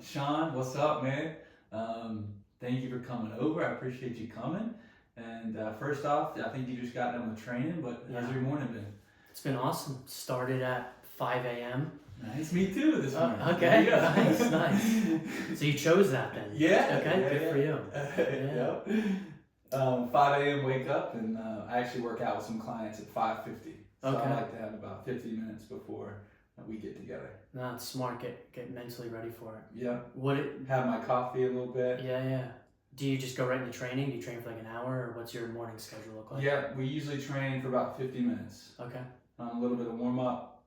Sean, what's up, man? Thank you for coming over. I appreciate you coming. And first off, I think you just got done with training, but how's your morning been? It's been awesome. Started at 5 a.m. Nice, me too this morning. Okay, nice. So you chose that then? Yeah. Okay, yeah, good yeah. for you. Yeah. 5 a.m. wake up, and I actually work out with some clients at 5:50. So Okay. I like to have about 50 minutes before we get together. No, it's smart. Get mentally ready for it. Yeah. What it? Have my coffee a little bit. Yeah. Do you just go right into training? Do you train for like an hour, or what's your morning schedule look like? Yeah, we usually train for about 50 minutes. Okay. A little bit of warm up,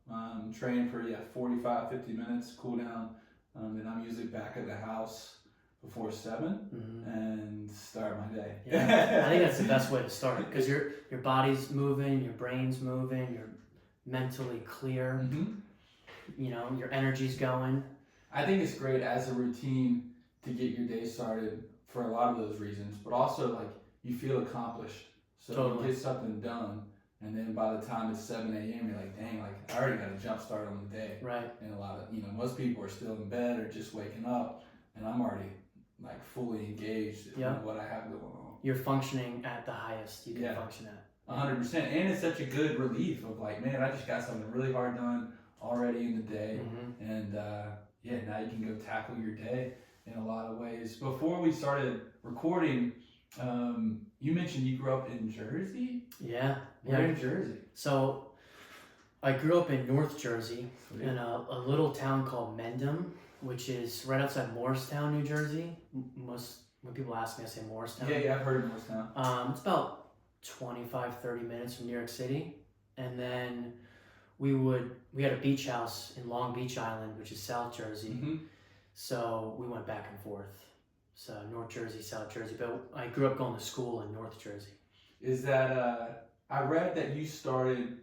train for 45, 50 minutes, cool down. Then I'm usually back at the house before 7 and start my day. Yeah, I think that's the best way to start because your body's moving, your brain's moving, you're mentally clear. You know, your energy's going. I think it's great as a routine to get your day started for a lot of those reasons, but also like you feel accomplished. So Totally. you get something done, and then by the time it's 7 a.m., you're like, dang, like I already got a jump start on the day. Right. And a lot of, most people are still in bed or just waking up, and I'm already like fully engaged in what I have going on. You're functioning at the highest you can function at. 100%. And it's such a good relief of like, man, I just got something really hard done already in the day. And now you can go tackle your day in a lot of ways. Before we started recording, you mentioned you grew up in Jersey? Yeah. Where in Jersey? So I grew up in North Jersey in a little town called Mendham, which is right outside Morristown, New Jersey. When people ask me, I say Morristown. Yeah, I've heard of Morristown. It's about 25, 30 minutes from New York City. And then we had a beach house in Long Beach Island, which is South Jersey. So we went back and forth. So North Jersey, South Jersey. But I grew up going to school in North Jersey. Is that, I read that you started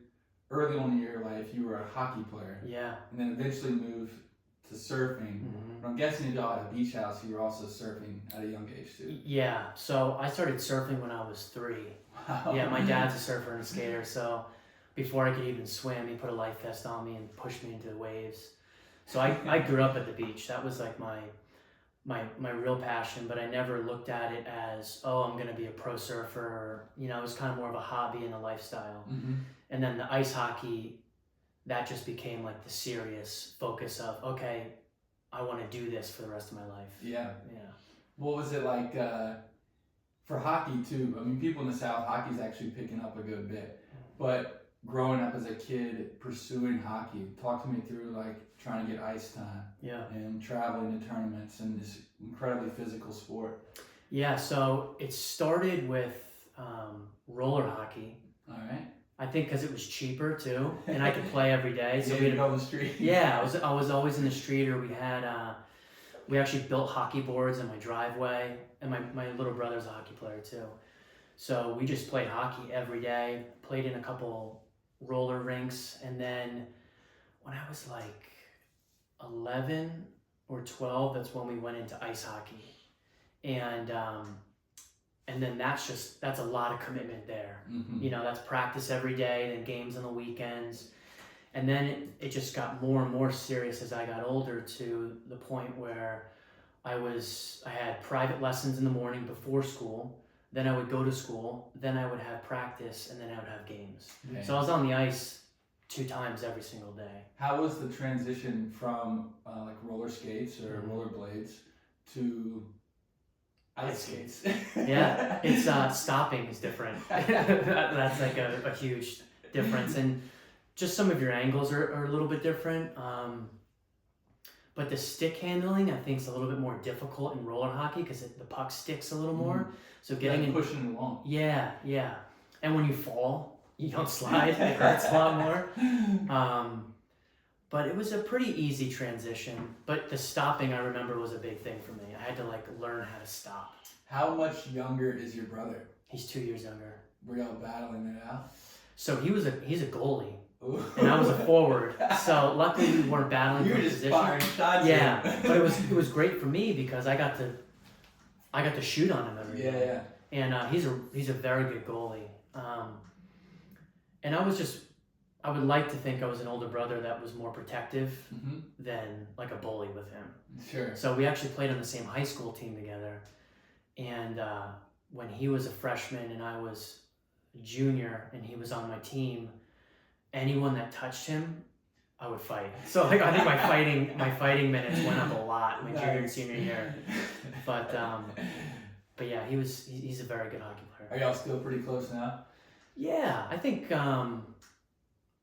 early on in your life, you were a hockey player. Yeah. And then eventually moved to surfing. But I'm guessing if y'all had a beach house, you were also surfing at a young age too. Yeah. So I started surfing when I was 3. Wow. Yeah, my dad's a surfer and a skater. So before I could even swim, he put a life vest on me and pushed me into the waves. So I grew up at the beach. That was like my real passion, but I never looked at it as, oh, I'm going to be a pro surfer. It was kind of more of a hobby and a lifestyle. And then the ice hockey, that just became like the serious focus of, okay, I want to do this for the rest of my life. Yeah. Yeah. What was it like for hockey too? I mean, people in the South, hockey's actually picking up a good bit. But growing up as a kid, pursuing hockey, talk to me through like trying to get ice time. Yeah. And traveling to tournaments and this incredibly physical sport. Yeah, so it started with roller hockey. All right. I think because it was cheaper too, and I could play every day. So we'd go on the street. Yeah, I was always in the street, or we actually built hockey boards in my driveway, and my little brother's a hockey player too. So we just played hockey every day. Played in a couple roller rinks, and then when I was like 11 or 12, that's when we went into ice hockey, and then that's a lot of commitment there. That's practice every day, then games on the weekends. And then it just got more and more serious as I got older, to the point where I had private lessons in the morning before school. Then I would go to school, then I would have practice, and then I would have games. Okay. So I was on the ice 2 times every single day. How was the transition from like roller skates or rollerblades to ice skates? Yeah, it's stopping is different. That's like a huge difference, and just some of your angles are a little bit different. But the stick handling, I think, is a little bit more difficult in roller hockey because the puck sticks a little more. So getting in, pushing it along. Yeah, and when you fall, you don't slide. It hurts a lot more. But it was a pretty easy transition. But the stopping, I remember, was a big thing for me. I had to learn how to stop. How much younger is your brother? He's 2 years younger. Were y'all battling it out? So he's a goalie. Ooh. And I was a forward. So luckily we weren't battling for position. You were just firing shots. Yeah, but it was great for me because I got to shoot on him every day. Yeah. And he's a very good goalie. And I was just I would like to think I was an older brother that was more protective Mm-hmm. than like a bully with him. Sure. So we actually played on the same high school team together. And when he was a freshman and I was a junior and he was on my team, anyone that touched him, I would fight. So like I think my fighting minutes went up a lot my junior and senior year. But yeah, he's a very good hockey player. Are y'all still pretty close now? Yeah, I think.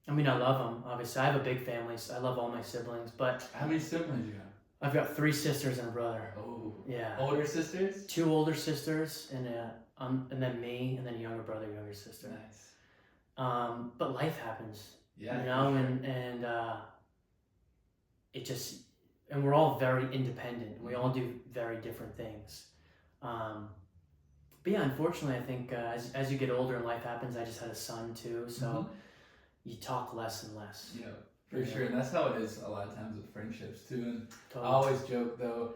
I mean, I love them. Obviously, I have a big family. So I love all my siblings. But How many siblings you have? I've got 3 sisters and a brother. Oh. Yeah. Older sisters? 2 older sisters and then me and then a younger brother, younger sister. Nice. But life happens. Yeah. You know, and it just, and we're all very independent. We all do very different things. But yeah, unfortunately, I think as you get older and life happens, I just had a son too, so you talk less and less. Yeah, for sure. And that's how it is a lot of times with friendships too. And Totally. I always joke though,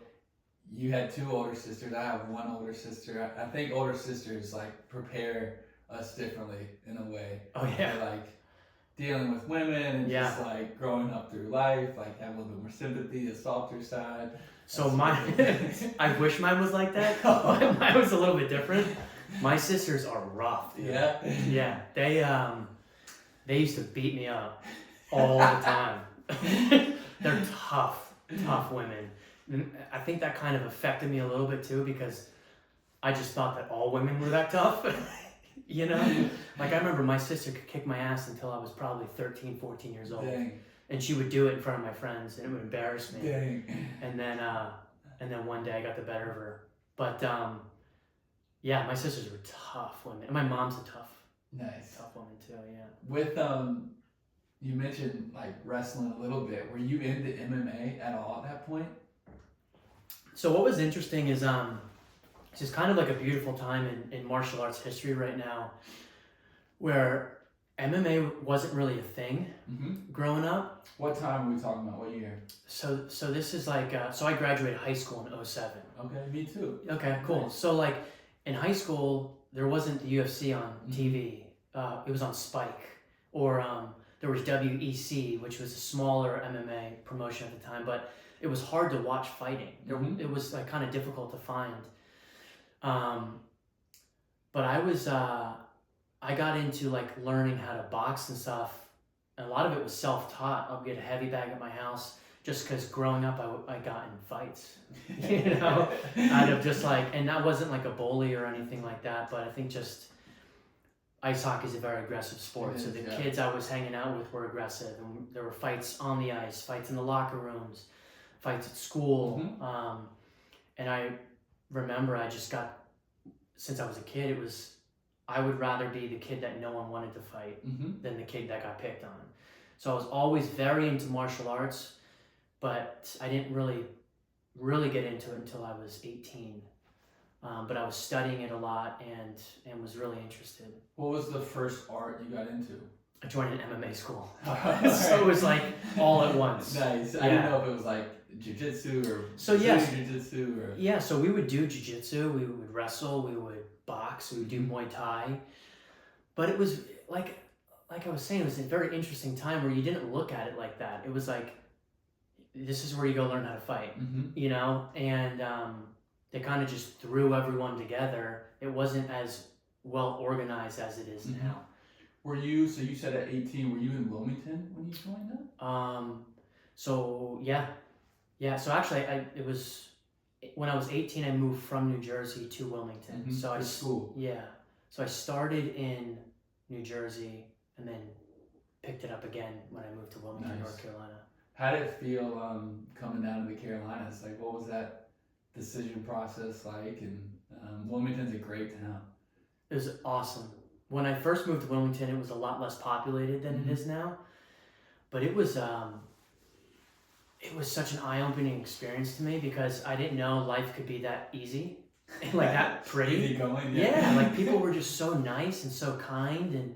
you had 2 older sisters, I have 1 older sister. I think older sisters like prepare us differently in a way. Oh yeah. For, like dealing with women and just like growing up through life, like have a little bit more sympathy, a softer side. So I wish mine was like that. Mine was a little bit different. My sisters are rough. Dude. Yeah. Yeah. They used to beat me up all the time. They're tough women. And I think that kind of affected me a little bit too because I just thought that all women were that tough. You know? Like I remember my sister could kick my ass until I was probably 13, 14 years old. Dang. And she would do it in front of my friends and it would embarrass me. Dang. And then one day I got the better of her. But yeah, my sisters were tough women. And my mom's a tough woman too, yeah. With you mentioned like wrestling a little bit. Were you into MMA at all at that point? So what was interesting is it's just kind of like a beautiful time in martial arts history right now where MMA wasn't really a thing growing up. What time are we talking about? What year? So this is like, so I graduated high school in 07. Okay, me too. Okay, cool. Nice. So like in high school, there wasn't the UFC on TV. It was on Spike. Or there was WEC, which was a smaller MMA promotion at the time, but it was hard to watch fighting. It was like kind of difficult to find. But I got into like learning how to box and stuff. And a lot of it was self-taught. I'll get a heavy bag at my house just because growing up I got in fights, you know, out of just like, and that wasn't like a bully or anything like that, but I think just ice hockey is a very aggressive sport. So the kids I was hanging out with were aggressive and there were fights on the ice, fights in the locker rooms, fights at school. And I remember I just got, since I was a kid, I would rather be the kid that no one wanted to fight than the kid that got picked on. So I was always very into martial arts, but I didn't really get into it until I was 18. But I was studying it a lot and was really interested. What was the first art you got into? I joined an MMA school. So it was like all at once. Nice. I didn't know if it was like jiu-jitsu or jiu-jitsu or... Yeah, so we would do jiu-jitsu, we would wrestle, we would box, we would do Muay Thai. But it was like I was saying, it was a very interesting time where you didn't look at it like that. It was like, this is where you go learn how to fight, you know? And they kind of just threw everyone together. It wasn't as well organized as it is now. Were you, so you said at 18, were you in Wilmington when you joined them? So yeah. So actually, it was when I was 18. I moved from New Jersey to Wilmington. So for school. Yeah. So I started in New Jersey and then picked it up again when I moved to Wilmington, North Carolina. How did it feel coming down to the Carolinas? Like, what was that decision process like? And Wilmington's a great town. It was awesome. When I first moved to Wilmington, it was a lot less populated than it is now, but it was such an eye-opening experience to me because I didn't know life could be that easy and like that pretty. Easy going, yeah, like people were just so nice and so kind, and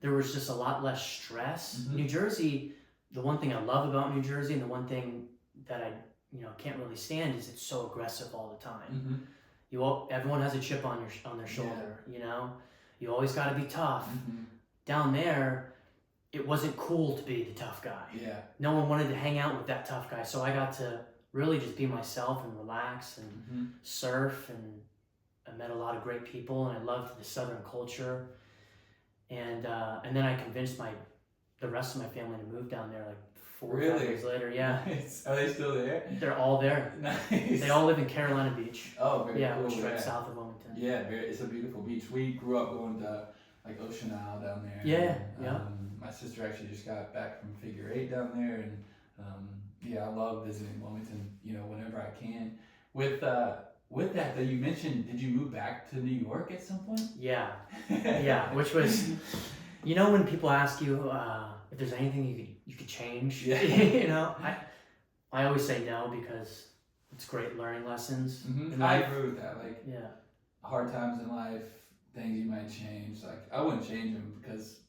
there was just a lot less stress. New Jersey, the one thing I love about New Jersey and the one thing that I can't really stand is it's so aggressive all the time. Everyone has a chip on their shoulder, you know. You always got to be tough. Down there, it wasn't cool to be the tough guy. Yeah. No one wanted to hang out with that tough guy. So I got to really just be myself and relax and surf, and I met a lot of great people, and I loved the Southern culture. And then I convinced the rest of my family to move down there like 4 or 5 years later. Yeah. Nice. Are they still there? They're all there. Nice. They all live in Carolina Beach. Oh, very cool. Which is right south of Wilmington. Yeah, it's a beautiful beach. We grew up going to like Ocean Isle down there. Yeah, and, my sister actually just got back from Figure 8 down there, and I love visiting Wilmington. Whenever I can. With that though, you mentioned, did you move back to New York at some point? Yeah, yeah. Which was, when people ask you if there's anything you could change, I always say no, because it's great learning lessons. I agree with that. Like, yeah, hard times in life, things you might change. Like, I wouldn't change them because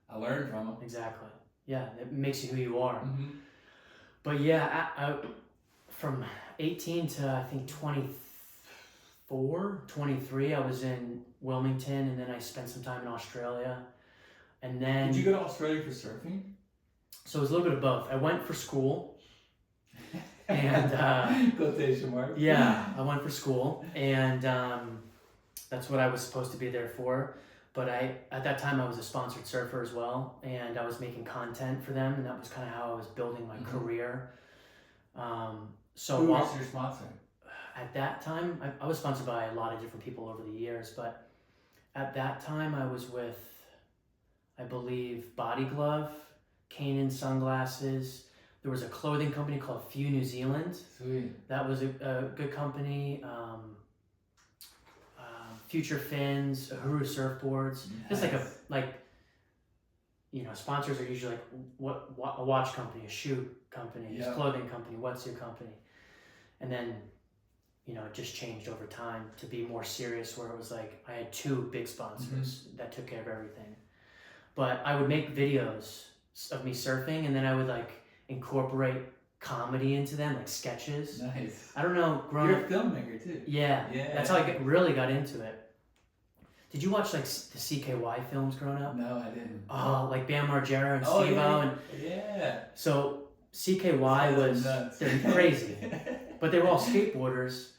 I learned from them. Exactly. Yeah, it makes you who you are. But yeah, from 18 to I think 24, 23, I was in Wilmington, and then I spent some time in Australia. And then, did you go to Australia for surfing? So it was a little bit of both. I went for school, and quotation mark. Yeah, I went for school, and that's what I was supposed to be there for. But at that time I was a sponsored surfer as well, and I was making content for them, and that was kind of how I was building my career. Who was your sponsor? At that time, I was sponsored by a lot of different people over the years, but at that time I was with, I believe, Body Glove, Kanan Sunglasses. There was a clothing company called Few New Zealand. Sweet. That was a good company. Future Fins, Uhuru Surfboards. Nice. Just sponsors are usually like a watch company, a shoe company, a clothing company, wetsuit company. And then, it just changed over time to be more serious, where it was like I had 2 big sponsors that took care of everything. But I would make videos of me surfing, and then I would like incorporate comedy into them, like sketches. Nice. I don't know. You're a filmmaker too. Yeah. That's how I really got into it. Did you watch like the CKY films growing up? No, I didn't. Oh, like Bam Margera and Steve-O. Yeah. So CKY they're crazy, but they were all skateboarders.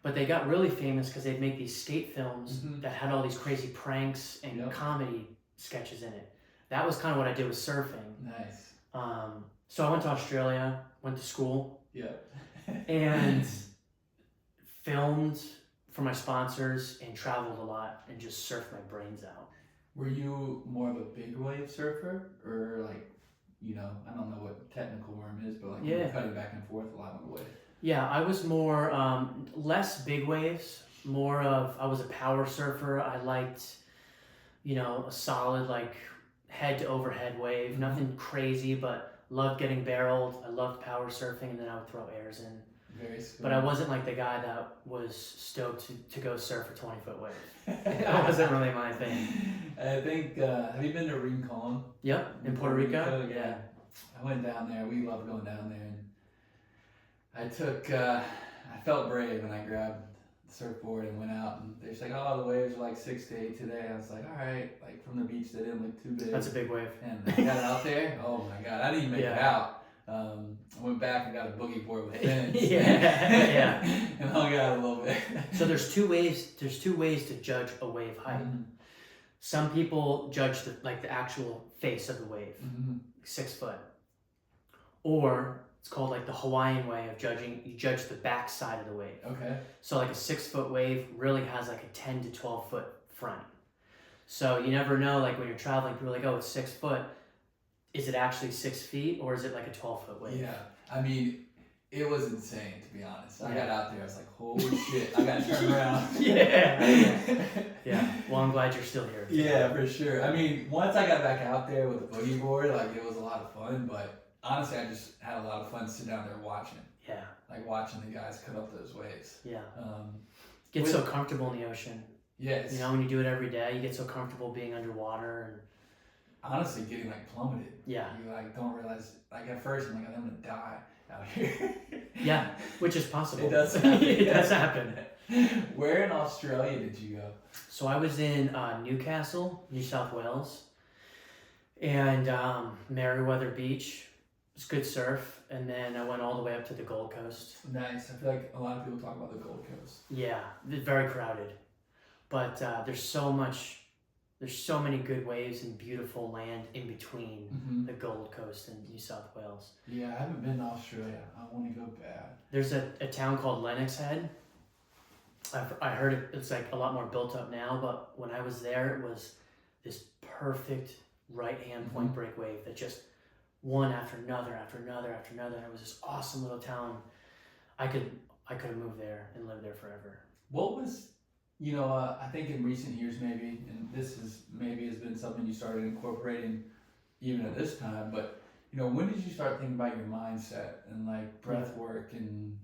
But they got really famous because they'd make these skate films that had all these crazy pranks and comedy sketches in it. That was kind of what I did with surfing. Nice. So I went to Australia, went to school. Yeah. And filmed for my sponsors and traveled a lot and just surfed my brains out. Were you more of a big wave surfer, or like, I don't know what technical term is, but like you're cutting back and forth a lot on the wave? Yeah, I was more, less big waves, more of, I was a power surfer. I liked, a solid like head to overhead wave, nothing crazy, but loved getting barreled. I loved power surfing, and then I would throw airs in. Very smooth. But I wasn't like the guy that was stoked to go surf a 20-foot wave. That wasn't really my thing. I think, have you been to Rincon? Yep, in Puerto Rico? Yeah. I went down there. We loved going down there. And I felt brave when I grabbed the surfboard and went out. And they're just like, oh, the waves are like 6 to 8 today. I was like, all right. Like from the beach, they didn't look too big. That's a big wave. And I got out there. Oh my God. I didn't even make it out. I went back and got a boogie board with fins. And hung out a little bit. So there's two ways to judge a wave height. Some people judge the actual face of the wave, 6 foot. Or it's called like the Hawaiian way of judging. You judge the back side of the wave. Okay. So like a 6 foot wave really has like a 10 to 12 foot front. So you never know, like when you're traveling, people are like, oh, it's 6 foot. Is it actually 6 feet, or is it like a 12-foot wave? Yeah, I mean, it was insane, to be honest. I got out there, I was like, holy shit, I gotta turn around. Yeah, well, I'm glad you're still here. Yeah, for sure. I mean, once I got back out there with the boogie board, like, it was a lot of fun, but honestly, I just had a lot of fun sitting down there watching. Yeah. Like, watching the guys cut up those waves. Yeah. Get so comfortable in the ocean. Yes. When you do it every day, you get so comfortable being underwater and honestly getting like plummeted. Yeah. You like don't realize, like at first I'm like, I'm gonna die out here. Yeah, which is possible. It does happen. It does happen. Where in Australia did you go? So I was in Newcastle, New South Wales. and Meriwether Beach. It's good surf, and then I went all the way up to the Gold Coast. Nice. I feel like a lot of people talk about the Gold Coast. Yeah, very crowded, but there's so many good waves and beautiful land in between the Gold Coast and New South Wales. Yeah, I haven't been to Australia. I want to go bad. There's a town called Lennox Head. I heard it's like a lot more built up now, but when I was there, it was this perfect right-hand point break wave that just one after another, after another, after another. And it was this awesome little town. I could have moved there and lived there forever. What was, I think in recent years maybe, and this is maybe has been something you started incorporating even at this time, but when did you start thinking about your mindset and like breath work and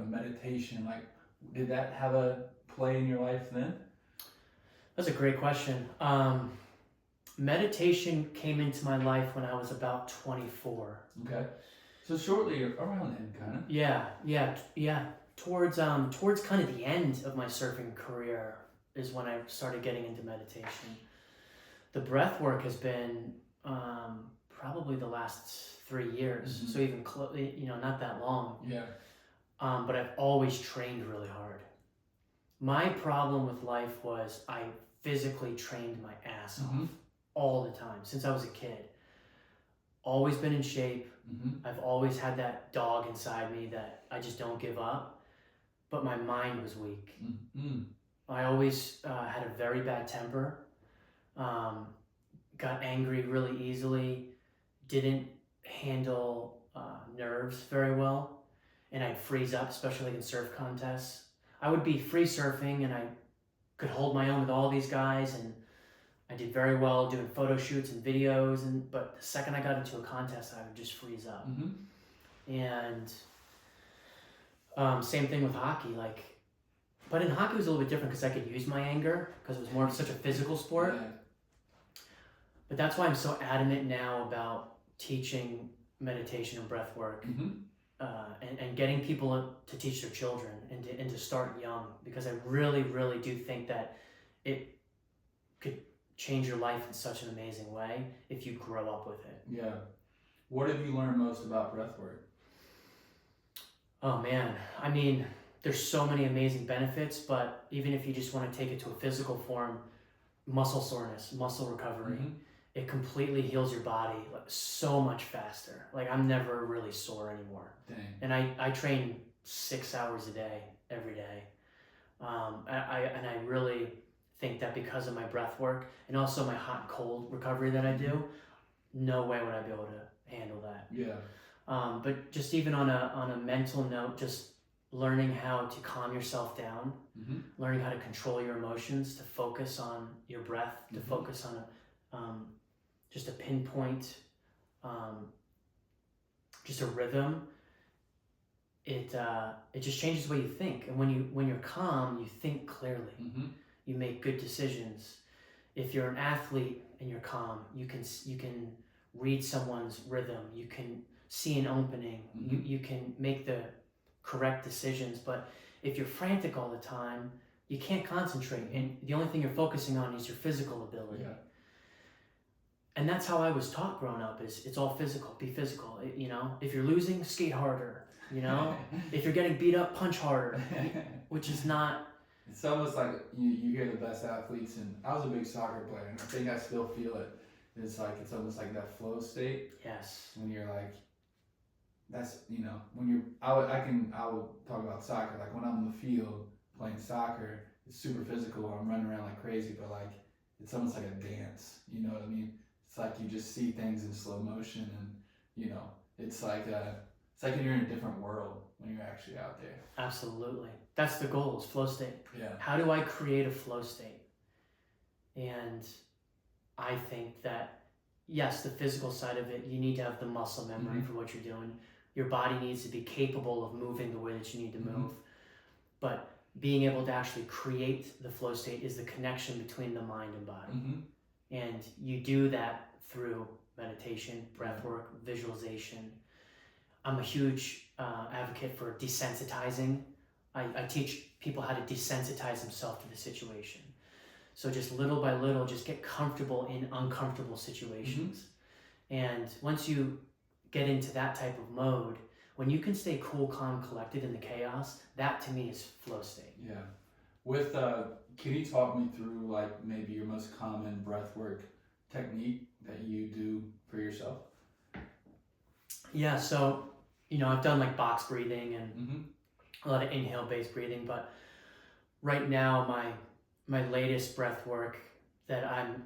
meditation? Like, did that have a play in your life then? That's a great question. Meditation came into my life when I was about 24. Okay. So shortly around then, kind of. Yeah. Towards kind of the end of my surfing career is when I started getting into meditation. The breath work has been probably the last 3 years. So even not that long. Yeah. But I've always trained really hard. My problem with life was I physically trained my ass off all the time since I was a kid. Always been in shape. I've always had that dog inside me that I just don't give up, but my mind was weak. I always had a very bad temper, got angry really easily, didn't handle nerves very well, and I'd freeze up, especially like in surf contests. I would be free surfing and I could hold my own with all these guys, and I did very well doing photo shoots and videos, but the second I got into a contest, I would just freeze up. And same thing with hockey. But in hockey it was a little bit different because I could use my anger because it was more of such a physical sport. Yeah. But that's why I'm so adamant now about teaching meditation and breath work, and getting people to teach their children and to start young, because I really, really do think that it could change your life in such an amazing way if you grow up with it. Yeah. What have you learned most about breath work? Oh man, I mean, there's so many amazing benefits, but even if you just want to take it to a physical form, muscle soreness, muscle recovery, it completely heals your body so much faster. Like, I'm never really sore anymore. Dang. And I train 6 hours a day, every day. And I really think that because of my breath work and also my hot and cold recovery that I do, no way would I be able to handle that. Yeah. But just even on a mental note, just learning how to calm yourself down, learning how to control your emotions, to focus on your breath, to focus on just a pinpoint, just a rhythm. It just changes the way you think. And when you're calm, you think clearly. You make good decisions. If you're an athlete and you're calm, you can read someone's rhythm. You can see an opening. You can make the correct decisions. But if you're frantic all the time, you can't concentrate. And the only thing you're focusing on is your physical ability. Yeah. And that's how I was taught growing up, is it's all physical. Be physical. If you're losing, skate harder. If you're getting beat up, punch harder. Which is not... It's almost like you hear the best athletes, and I was a big soccer player, and I think I still feel it. It's almost like that flow state. Yes. When you're like, that's, when you're, I would talk about soccer, like when I'm in the field playing soccer, it's super physical, I'm running around like crazy, but like, it's almost like a dance, you know what I mean? It's like you just see things in slow motion, and, it's like you're in a different world when you're actually out there. Absolutely. That's the goal, is flow state. Yeah. How do I create a flow state? And I think that, yes, the physical side of it, you need to have the muscle memory for what you're doing. Your body needs to be capable of moving the way that you need to move. But being able to actually create the flow state is the connection between the mind and body. And you do that through meditation, breath work, visualization. I'm a huge advocate for desensitizing. I teach people how to desensitize themselves to the situation. So just little by little, just get comfortable in uncomfortable situations. And once you get into that type of mode, when you can stay cool, calm, collected in the chaos, that to me is flow state. Yeah. With can you talk me through like maybe your most common breathwork technique that you do for yourself? Yeah, so I've done like box breathing and a lot of inhale based breathing, but right now my latest breath work that I'm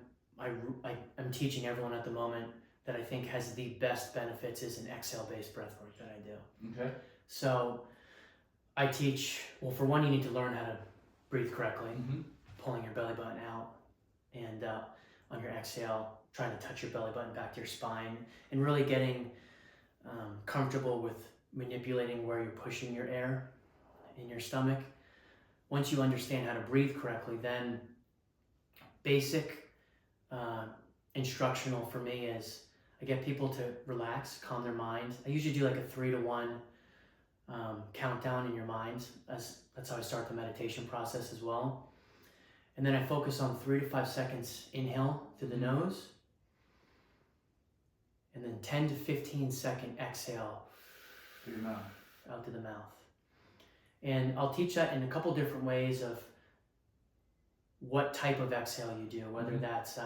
teaching everyone at the moment that I think has the best benefits is an exhale based breath work that I do. Okay. So I teach, well, for one, you need to learn how to breathe correctly, pulling your belly button out, and on your exhale, trying to touch your belly button back to your spine, and really getting comfortable with manipulating where you're pushing your air in your stomach. Once you understand how to breathe correctly, then basic instructional for me is I get people to relax, calm their mind. I usually do like a 3 to 1 countdown in your mind. That's how I start the meditation process as well. And then I focus on 3 to 5 seconds inhale through the nose, and then 10 to 15 second exhale through your mouth. Out through the mouth. And I'll teach that in a couple different ways of what type of exhale you do, whether that's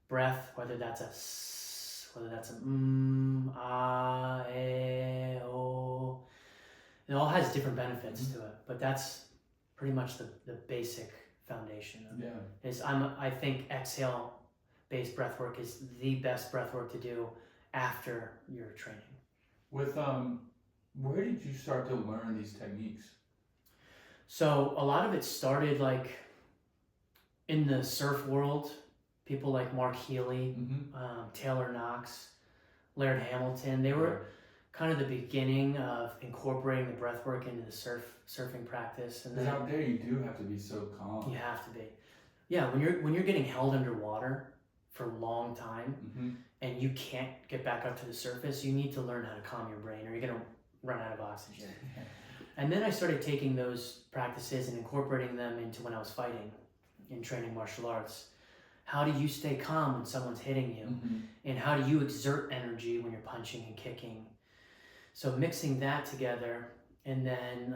breath, whether that's a s, whether that's a ah, eh, oh. It all has different benefits to it, but that's pretty much the basic foundation of it. Is I think exhale based breath work is the best breath work to do after your training. With where did you start to learn these techniques? So a lot of it started like in the surf world. People like Mark Healy, Taylor Knox, Laird Hamilton. They were kind of the beginning of incorporating the breath work into the surfing practice. And then out there you do have to be so calm. You have to be. Yeah, when you're getting held underwater for a long time and you can't get back up to the surface, you need to learn how to calm your brain or you're gonna run out of oxygen. And then I started taking those practices and incorporating them into when I was fighting and training martial arts. How do you stay calm when someone's hitting you? And how do you exert energy when you're punching and kicking? So mixing that together, and then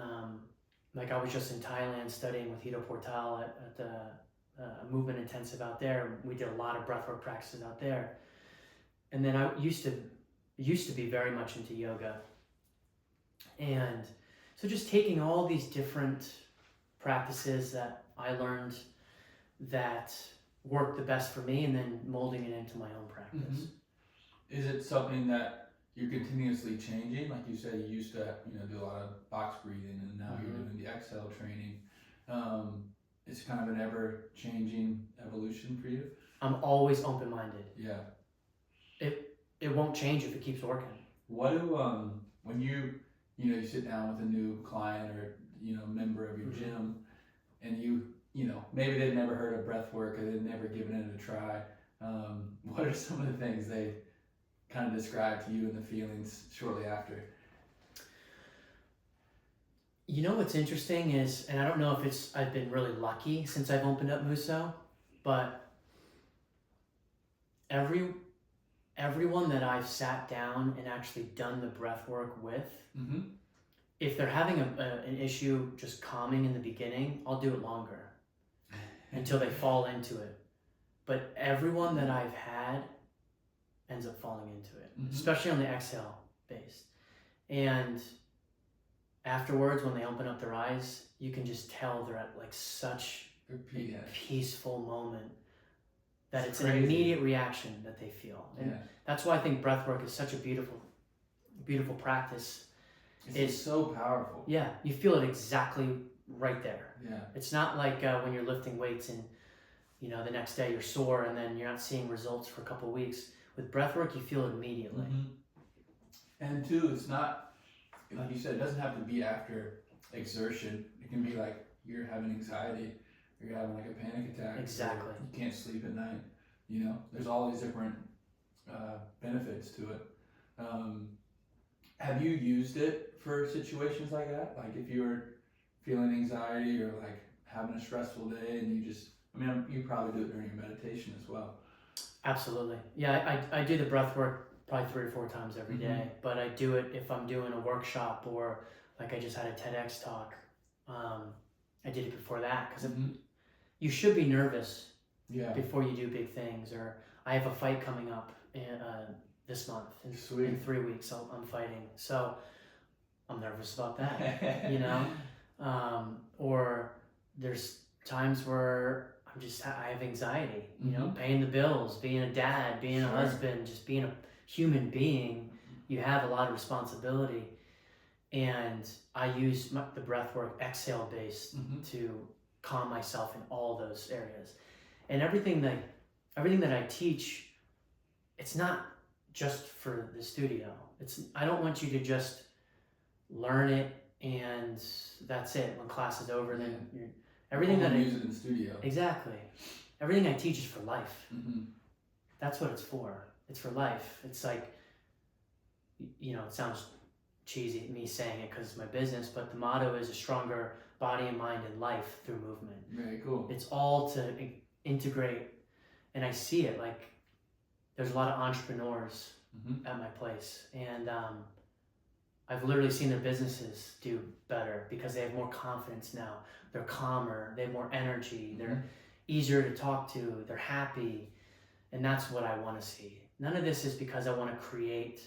like I was just in Thailand studying with Hito Portal at the movement intensive out there. We did a lot of breathwork practices out there. And then I used to be very much into yoga. And so just taking all these different practices that I learned that worked the best for me and then molding it into my own practice. Is it something that you're continuously changing? Like you said, you used to do a lot of box breathing and now you're doing the exhale training. It's kind of an ever-changing evolution for you? I'm always open-minded. Yeah. It won't change if it keeps working. What do when you sit down with a new client or member of your gym, and maybe they've never heard of breath work or they've never given it a try, what are some of the things they kind of describe to you and the feelings shortly after? What's interesting is, and I don't know if I've been really lucky since I've opened up Musou, but everyone that I've sat down and actually done the breath work with, if they're having an issue just calming in the beginning, I'll do it longer until they fall into it. But everyone that I've had ends up falling into it, especially on the exhale based. And afterwards, when they open up their eyes, you can just tell they're at like such a peaceful moment that it's an immediate reaction that they feel. And that's why I think breath work is such a beautiful, beautiful practice. It's so powerful. Yeah, you feel it exactly right there. Yeah. It's not like when you're lifting weights and the next day you're sore and then you're not seeing results for a couple of weeks. With breath work, you feel it immediately. And two, it's not, like you said, it doesn't have to be after exertion. It can be like you're having anxiety, or you're having like a panic attack. Exactly. You can't sleep at night. There's all these different benefits to it. Have you used it for situations like that? Like if you were feeling anxiety or like having a stressful day and you just I mean, you probably do it during your meditation as well. Absolutely. Yeah, I do the breath work probably 3 or 4 times every day, but I do it if I'm doing a workshop or like I just had a TEDx talk. I did it before that because you should be nervous before you do big things. Or I have a fight coming up this month. In 3 weeks I'm fighting. So I'm nervous about that, you know? Or there's times where I have anxiety, you know, paying the bills, being a dad, being a husband, just being a human being. You have a lot of responsibility. And I use the breath work exhale based to calm myself in all those areas. And everything that I teach, it's not just for the studio. I don't want you to just learn it and that's it. When class is over, then everything that I use it in the studio. Exactly. Everything I teach is for life. That's what it's for. It's for life. It's like, you know, it sounds cheesy me saying it because it's my business, but the motto is a stronger body and mind and life through movement. Very cool. It's all to integrate, and I see it like there's a lot of entrepreneurs at my place, and I've literally seen their businesses do better because they have more confidence now. They're calmer, they have more energy, they're easier to talk to, they're happy, and that's what I want to see. None of this is because I want to create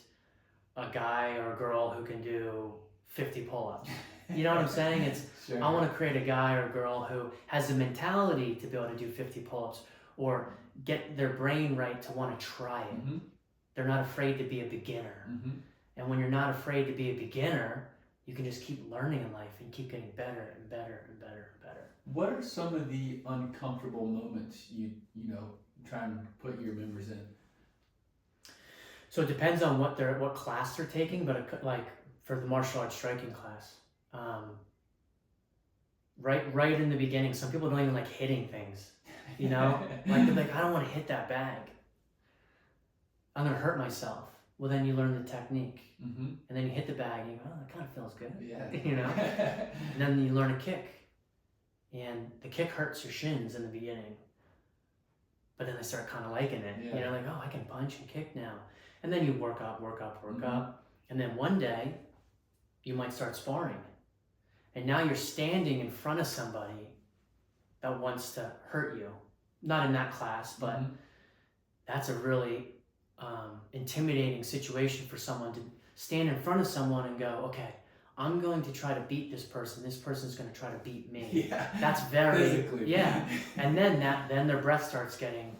a guy or a girl who can do 50 pull-ups. You know what I'm saying? It's I want to create a guy or a girl who has the mentality to be able to do 50 pull-ups or get their brain right to want to try it. They're not afraid to be a beginner. And when you're not afraid to be a beginner, you can just keep learning in life and keep getting better and better and better and better. What are some of the uncomfortable moments you try and put your members in? So it depends on what class they're taking, but like for the martial arts striking class, right in the beginning, some people don't even like hitting things, you know? Like they're like, I don't want to hit that bag. I'm gonna hurt myself. Well, then you learn the technique, and then you hit the bag, and you go, oh, that kind of feels good, you know? And then you learn a kick, and the kick hurts your shins in the beginning, but then they start kind of liking it. You know, like, oh, I can punch and kick now. And then you work up, and then one day, you might start sparring, and now you're standing in front of somebody that wants to hurt you. Not in that class, but that's a really intimidating situation for someone to stand in front of someone and go, okay, I'm going to try to beat this person. This person's going to try to beat me. That's very physically. And then their breath starts getting,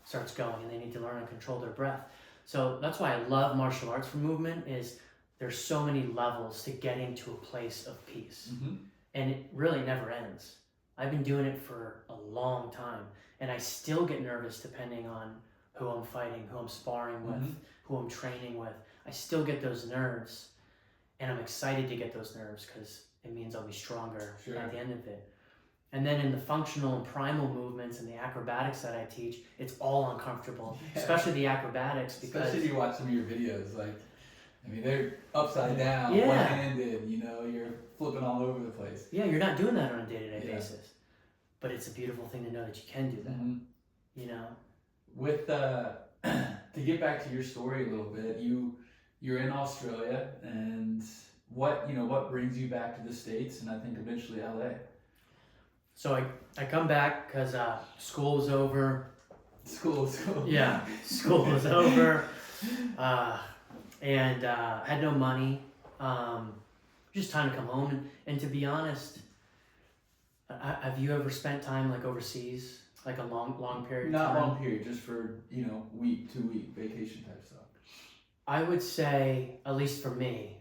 starts going, and they need to learn to control their breath. So that's why I love martial arts for movement. Is there's so many levels to getting to a place of peace, and it really never ends. I've been doing it for a long time, and I still get nervous depending on who I'm fighting, who I'm sparring with, who I'm training with. I still get those nerves, and I'm excited to get those nerves because it means I'll be stronger at the end of it. And then in the functional and primal movements and the acrobatics that I teach, it's all uncomfortable, especially the acrobatics. Because especially if you watch some of your videos, like, I mean, they're upside down, one-handed, you're flipping all over the place. Yeah, you're not doing that on a day-to-day basis. But it's a beautiful thing to know that you can do that, With, to get back to your story a little bit, you're in Australia, and what brings you back to the States, and I think eventually LA? So I come back because school was over. School. Yeah, school was over. And had no money. Just time to come home. And to be honest, have you ever spent time like overseas, like a long period of time? Not long period, just for week, 2 week vacation type stuff. I would say, at least for me,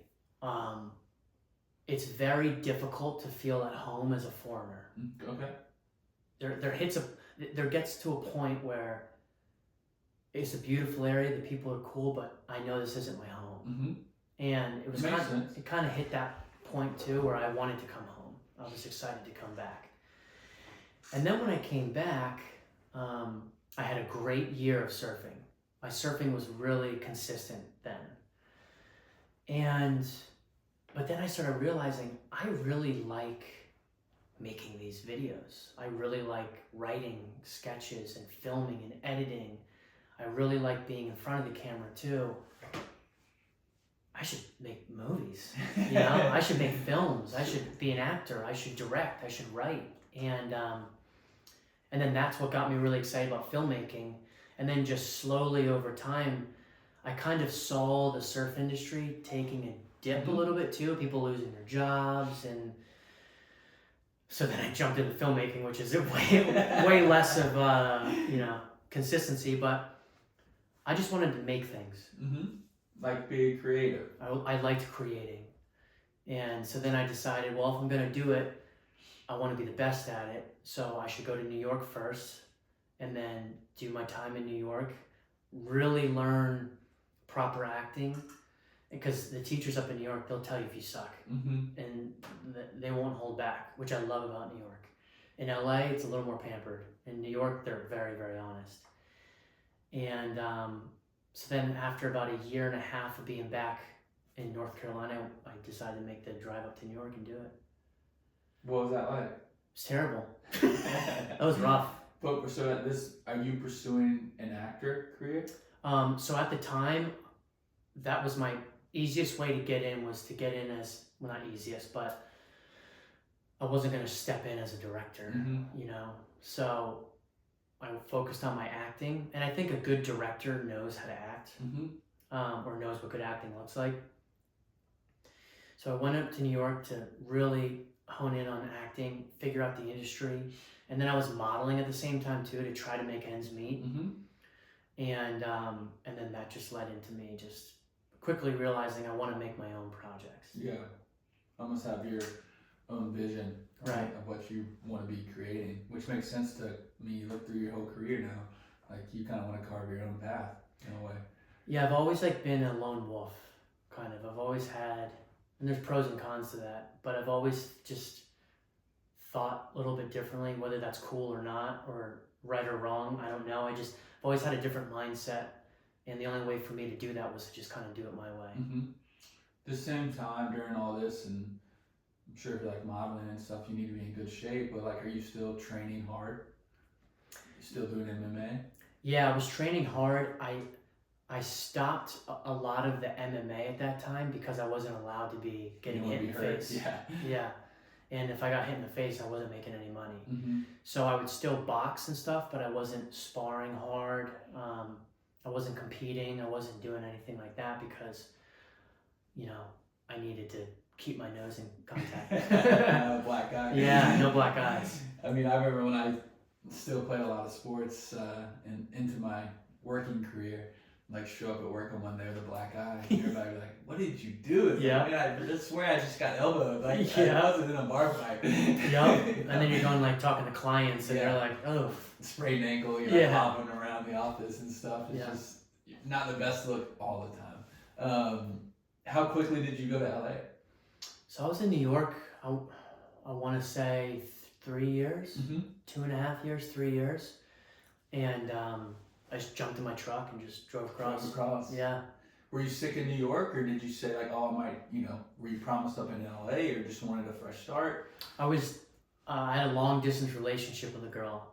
it's very difficult to feel at home as a foreigner. Okay. There gets to a point where it's a beautiful area, the people are cool, but I know this isn't my home. And it was kind of hit that point too where I wanted to come home. I was excited to come back. And then when I came back, I had a great year of surfing. My surfing was really consistent then. But then I started realizing I really like making these videos. I really like writing sketches and filming and editing. I really like being in front of the camera too. I should make movies, you know? I should make films. I should be an actor. I should direct. I should write. And then that's what got me really excited about filmmaking. And then just slowly over time, I kind of saw the surf industry taking a dip a little bit too, people losing their jobs. And so then I jumped into filmmaking, which is way less of, consistency, but I just wanted to make things. Like being creative. I liked creating. And so then I decided, well, if I'm going to do it, I want to be the best at it. So I should go to New York first and then do my time in New York, really learn proper acting. Because the teachers up in New York, they'll tell you if you suck. And they won't hold back, which I love about New York. In LA, it's a little more pampered. In New York, they're very, very honest. And so then after about a year and a half of being back in North Carolina, I decided to make the drive up to New York and do it. What was that like? It was terrible. That was rough. But so at this, are you pursuing an actor career? So at the time, that was my easiest way to get in, was to get in as, well, not easiest, but I wasn't going to step in as a director, you know? So I focused on my acting, and I think a good director knows how to act, or knows what good acting looks like. So I went up to New York to really hone in on acting, figure out the industry, and then I was modeling at the same time too, to try to make ends meet. And then that just led into me just quickly realizing I want to make my own projects. Yeah, almost have your own vision, right, of what you want to be creating, which makes sense to me. You look through your whole career now, like you kind of want to carve your own path in a way. Yeah, I've always been a lone wolf, kind of. I've always had, and there's pros and cons to that, but I've always just thought a little bit differently, whether that's cool or not, or right or wrong, I don't know. I've always had a different mindset, and the only way for me to do that was to just kind of do it my way. The same time during all this, and I'm sure if you're like modeling and stuff, you need to be in good shape, but like, are you still training hard? You still doing MMA? Yeah, I was training hard. I stopped a lot of the MMA at that time because I wasn't allowed to be getting hit in the face. Yeah. And if I got hit in the face, I wasn't making any money. So I would still box and stuff, but I wasn't sparring hard. I wasn't competing. I wasn't doing anything like that because, you know, I needed to keep my nose in contact. Black eye. Yeah, no black eyes. I mean, I remember when I still played a lot of sports and into my working career, like show up at work on Monday with a black eye, and everybody would be like, "What did you do?" It's yeah. Like, I just swear I just got elbowed. Like, I wasn't in a bar fight. And then you're going like talking to clients, and they're like, "Oh, sprained ankle." You're like hopping around the office and stuff. It's just not the best look all the time. How quickly did you go to LA? So I was in New York. I want to say 3 years, 2.5 years, 3 years, and I just jumped in my truck and just drove across. Yeah. Were you sick in New York, or did you say like, oh, I might, were you promised up in LA, or just wanted a fresh start? I had a long distance relationship with a girl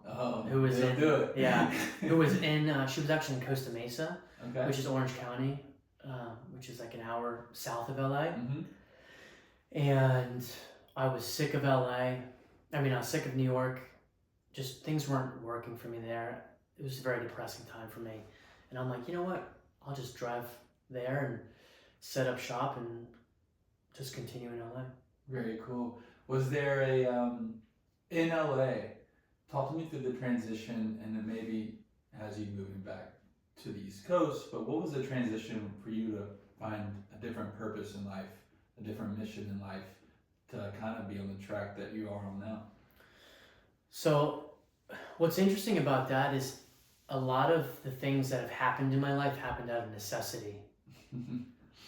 who was in. Do it. Yeah. Who was in? She was actually in Costa Mesa, okay, which is Orange County, which is like an hour south of LA. And I was sick of LA. I was sick of New York. Just things weren't working for me there. It was a very depressing time for me. And I'm like, you know what? I'll just drive there and set up shop and just continue in LA. Very cool. Was there in LA, talk to me through the transition, and then maybe as you moving back to the East Coast, but what was the transition for you to find a different purpose in life, a different mission in life, to kind of be on the track that you are on now? So what's interesting about that is a lot of the things that have happened in my life happened out of necessity.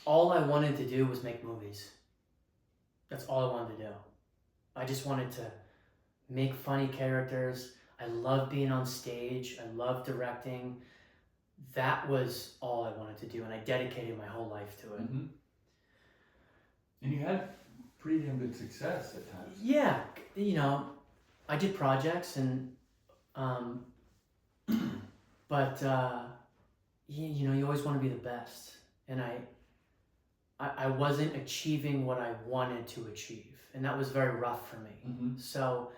All I wanted to do was make movies. That's all I wanted to do. I just wanted to make funny characters. I love being on stage. I love directing. That was all I wanted to do, and I dedicated my whole life to it. And you had pretty damn good success at times. Yeah, you know, I did projects and, but you know, you always want to be the best, and I wasn't achieving what I wanted to achieve, and that was very rough for me. Mm-hmm. So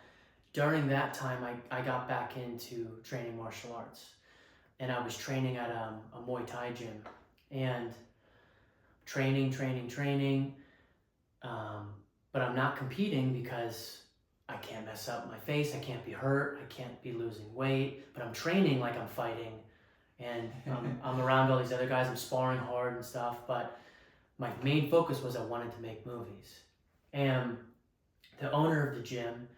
during that time, I got back into training martial arts, and I was training at a Muay Thai gym, and training, but I'm not competing because I can't mess up my face, I can't be hurt, I can't be losing weight, but I'm training like I'm fighting, and I'm around all these other guys, I'm sparring hard and stuff, but my main focus was I wanted to make movies. And the owner of the gym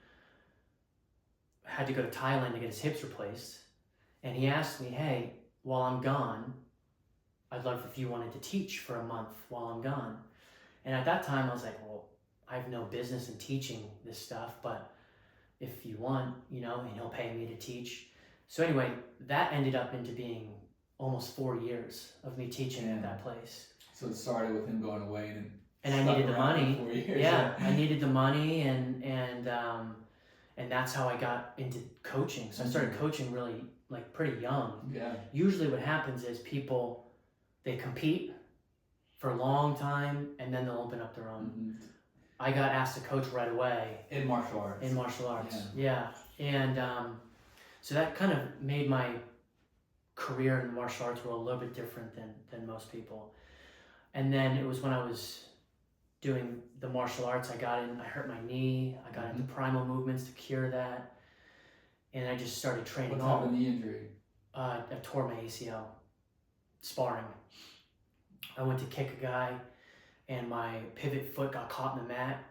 had to go to Thailand to get his hips replaced, and he asked me, hey, while I'm gone, I'd love if you wanted to teach for a month while I'm gone. And at that time I was like, well, I have no business in teaching this stuff, but if you want, you know, and he'll pay me to teach. So anyway, that ended up into being almost 4 years of me teaching at that place. So it started with him going away and I needed the money. 4 years. Yeah, I needed the money, and that's how I got into coaching. So I started coaching really like pretty young. Yeah. Usually what happens is people, they compete for a long time and then they'll open up their own. Mm-hmm. I got asked to coach right away. In martial arts. Yeah. And so that kind of made my career in the martial arts world a little bit different than most people. And then it was when I was doing the martial arts, I hurt my knee, I got into primal movements to cure that. And I just started training. What type of knee injury? I tore my ACL, sparring. I went to kick a guy, and my pivot foot got caught in the mat,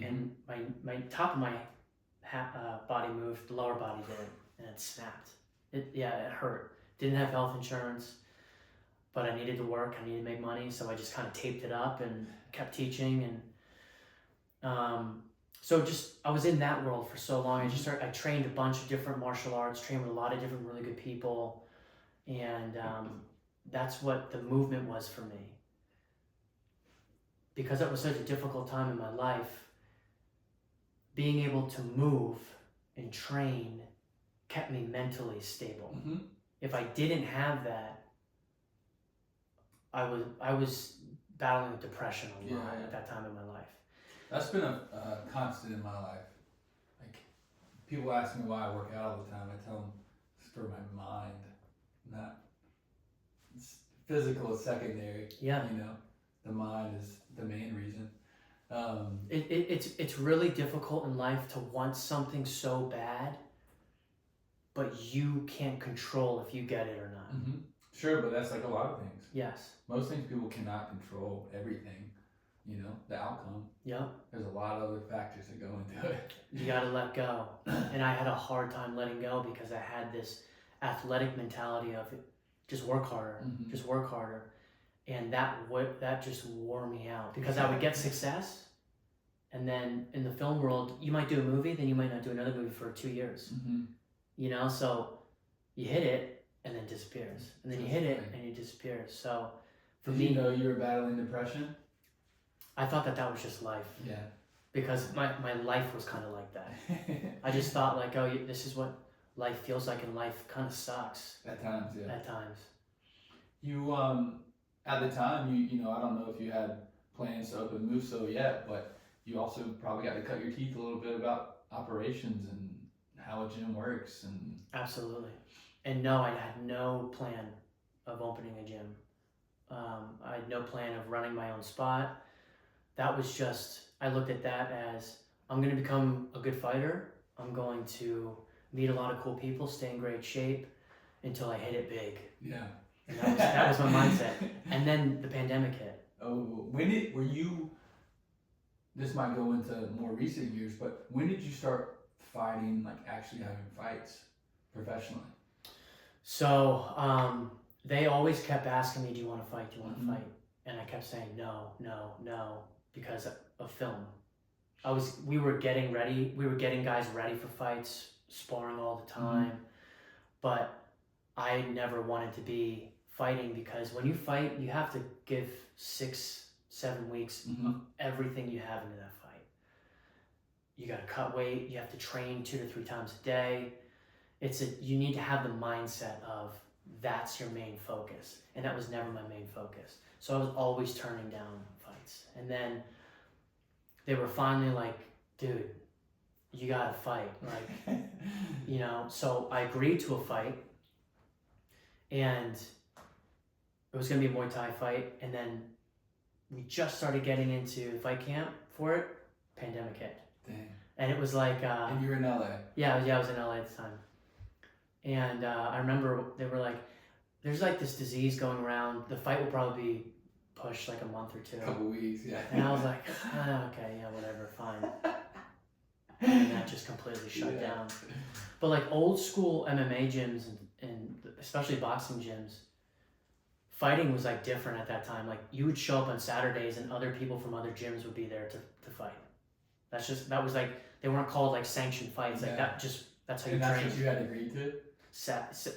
and my top of my body moved, the lower body did, and it snapped. It hurt. Didn't have health insurance, but I needed to work, I needed to make money, so I just kind of taped it up and kept teaching, and so just, I was in that world for so long. I trained a bunch of different martial arts, trained with a lot of different really good people, and that's what the movement was for me. Because it was such a difficult time in my life, being able to move and train kept me mentally stable. If I didn't have that, I was battling with depression a lot at that time in my life. That's been a constant in my life. Like, people ask me why I work out all the time. I tell them it's for my mind. Not physical is secondary. Yeah. You know, the mind is the main reason. It's really difficult in life to want something so bad, but you can't control if you get it or not. Sure, but that's like a lot of things. Yes. Most things people cannot control everything. You know, the outcome. Yep. There's a lot of other factors that go into it. You gotta let go. And I had a hard time letting go because I had this athletic mentality of just work harder, just work harder. And that just wore me out because I would get success, and then in the film world, you might do a movie, then you might not do another movie for 2 years. You know, so you hit it and then it disappears, and then you hit it and it disappears. So for me, you know you were battling depression? I thought that was just life. Yeah. Because my life was kind of like that. I just thought like, oh, this is what life feels like, and life kind of sucks. At times, yeah. At times. You, at the time, you know, I don't know if you had plans to open Musou yet, but you also probably got to cut your teeth a little bit about operations and how a gym works. And absolutely. And no, I had no plan of opening a gym. I had no plan of running my own spot. That was just, I looked at that as, I'm going to become a good fighter. I'm going to meet a lot of cool people, stay in great shape until I hit it big. Yeah. And that was my mindset. And then the pandemic hit. Oh, this might go into more recent years, but when did you start fighting, like actually having fights professionally? So they always kept asking me, do you want to fight? Do you want to fight? And I kept saying, no, because of film. We were getting guys ready for fights, sparring all the time, but I never wanted to be fighting, because when you fight, you have to give 6-7 weeks of everything you have into that fight. you got to cut weight, you have to train 2 to 3 times a day. You need to have the mindset of that's your main focus. And that was never my main focus. So I was always turning down fights. And then they were finally like, dude, you gotta fight. Like, you know, so I agreed to a fight, and it was gonna be a Muay Thai fight. And then we just started getting into fight camp for it. Pandemic hit. Dang. And it was like, and you were in LA. Yeah, I was in LA at the time. And I remember they were like, there's like this disease going around. The fight will probably be pushed like a month or 2. A couple weeks, yeah. And I was like, okay, yeah, whatever, fine. And that just completely shut down. But like old school MMA gyms and especially boxing gyms, fighting was like different at that time. Like you would show up on Saturdays and other people from other gyms would be there to fight. That was like, they weren't called like sanctioned fights. Like that's how you train. And that's what you had agreed to?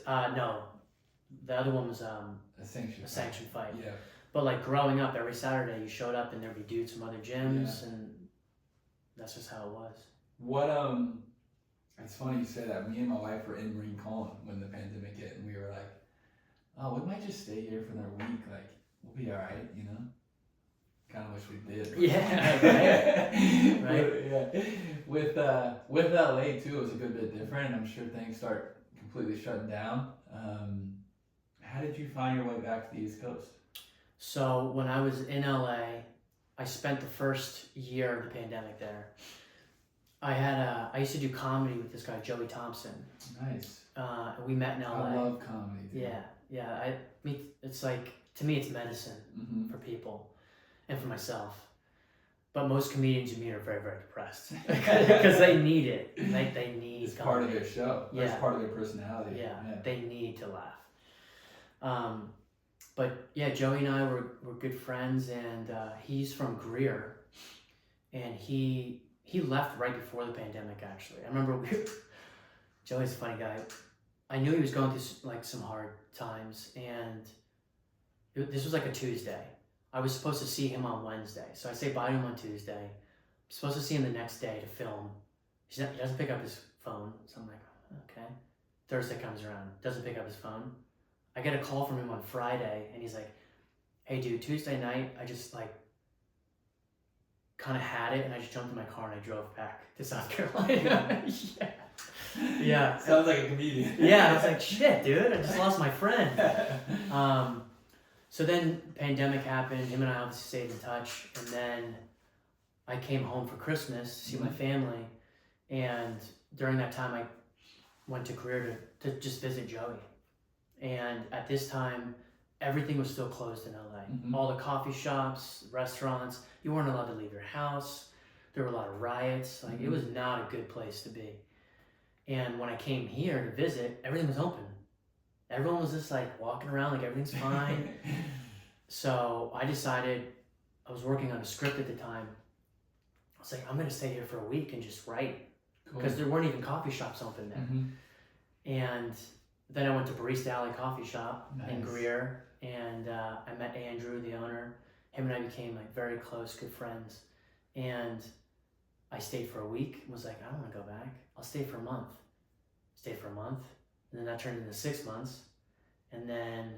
No. The other one was a sanctioned fight. Yeah. But like growing up, every Saturday you showed up and there'd be dudes from other gyms, and that's just how it was. What it's funny you say that. Me and my wife were in Rincon when the pandemic hit, and we were like, oh, we might just stay here for another week. Like, we'll be all right, you know? Kind of wish we did. Yeah, right. But, yeah. With LA too, it was a good bit different. I'm sure things start completely shutting down. How did you find your way back to the East Coast? So when I was in LA, I spent the first year of the pandemic there. I used to do comedy with this guy, Joey Thompson. Nice. We met in LA. I love comedy too. Yeah. It's like, to me, it's medicine for people and for myself. But most comedians you meet are very, very depressed because they need it. They need. It's part of their show. Yeah. It's part of their personality. Yeah. They need to laugh. But yeah, Joey and I were good friends, and he's from Greer, and he left right before the pandemic. Actually, I remember Joey's a funny guy. I knew he was going through like some hard times, and this was like a Tuesday. I was supposed to see him on Wednesday, so I say bye to him on Tuesday. I'm supposed to see him the next day to film. He doesn't pick up his phone, so I'm like, okay. Thursday comes around, doesn't pick up his phone. I get a call from him on Friday, and he's like, hey dude, Tuesday night, I just like kind of had it, and I just jumped in my car and I drove back to South Carolina. Yeah. Sounds like a comedian. Yeah, I was like, shit, dude, I just lost my friend. So then pandemic happened, him and I obviously stayed in touch, and then I came home for Christmas to see my family, and during that time I went to Korea to just visit Joey. And at this time, everything was still closed in LA. All the coffee shops, restaurants, you weren't allowed to leave your house. There were a lot of riots. Like it was not a good place to be. And when I came here to visit, everything was open. Everyone was just like walking around like everything's fine. So I decided, I was working on a script at the time. I was like, I'm gonna stay here for a week and just write. Because there weren't even coffee shops open there. And then I went to Barista Alley Coffee Shop in Greer, and I met Andrew, the owner. Him and I became like very close, good friends. And I stayed for a week and was like, I don't want to go back. I'll stay for a month. Stayed for a month, and then that turned into 6 months. And then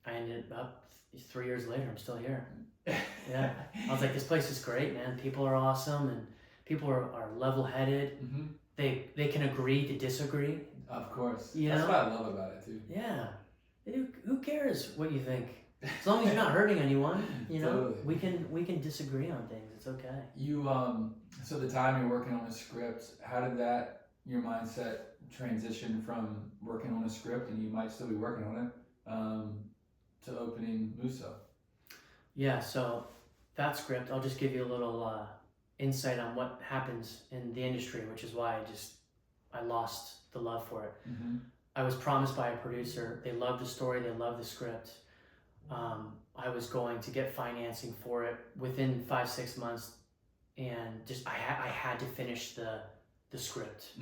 I ended up 3 years later, I'm still here. Yeah. I was like, this place is great, man. People are awesome, and people are level-headed. They can agree to disagree. Of course. You That's know? what I love about it too. Yeah. Who cares what you think? As long as you're not hurting anyone, you know, totally. we can disagree on things. It's okay. You so the time you're working on a script, how did your mindset transition from working on a script, and you might still be working on it, to opening Musou? Yeah, so that script, I'll just give you a little insight on what happens in the industry, which is why I lost the love for it. I was promised by a producer. They loved the story. They loved the script. I was going to get financing for it within 5-6 months, and just I had to finish the script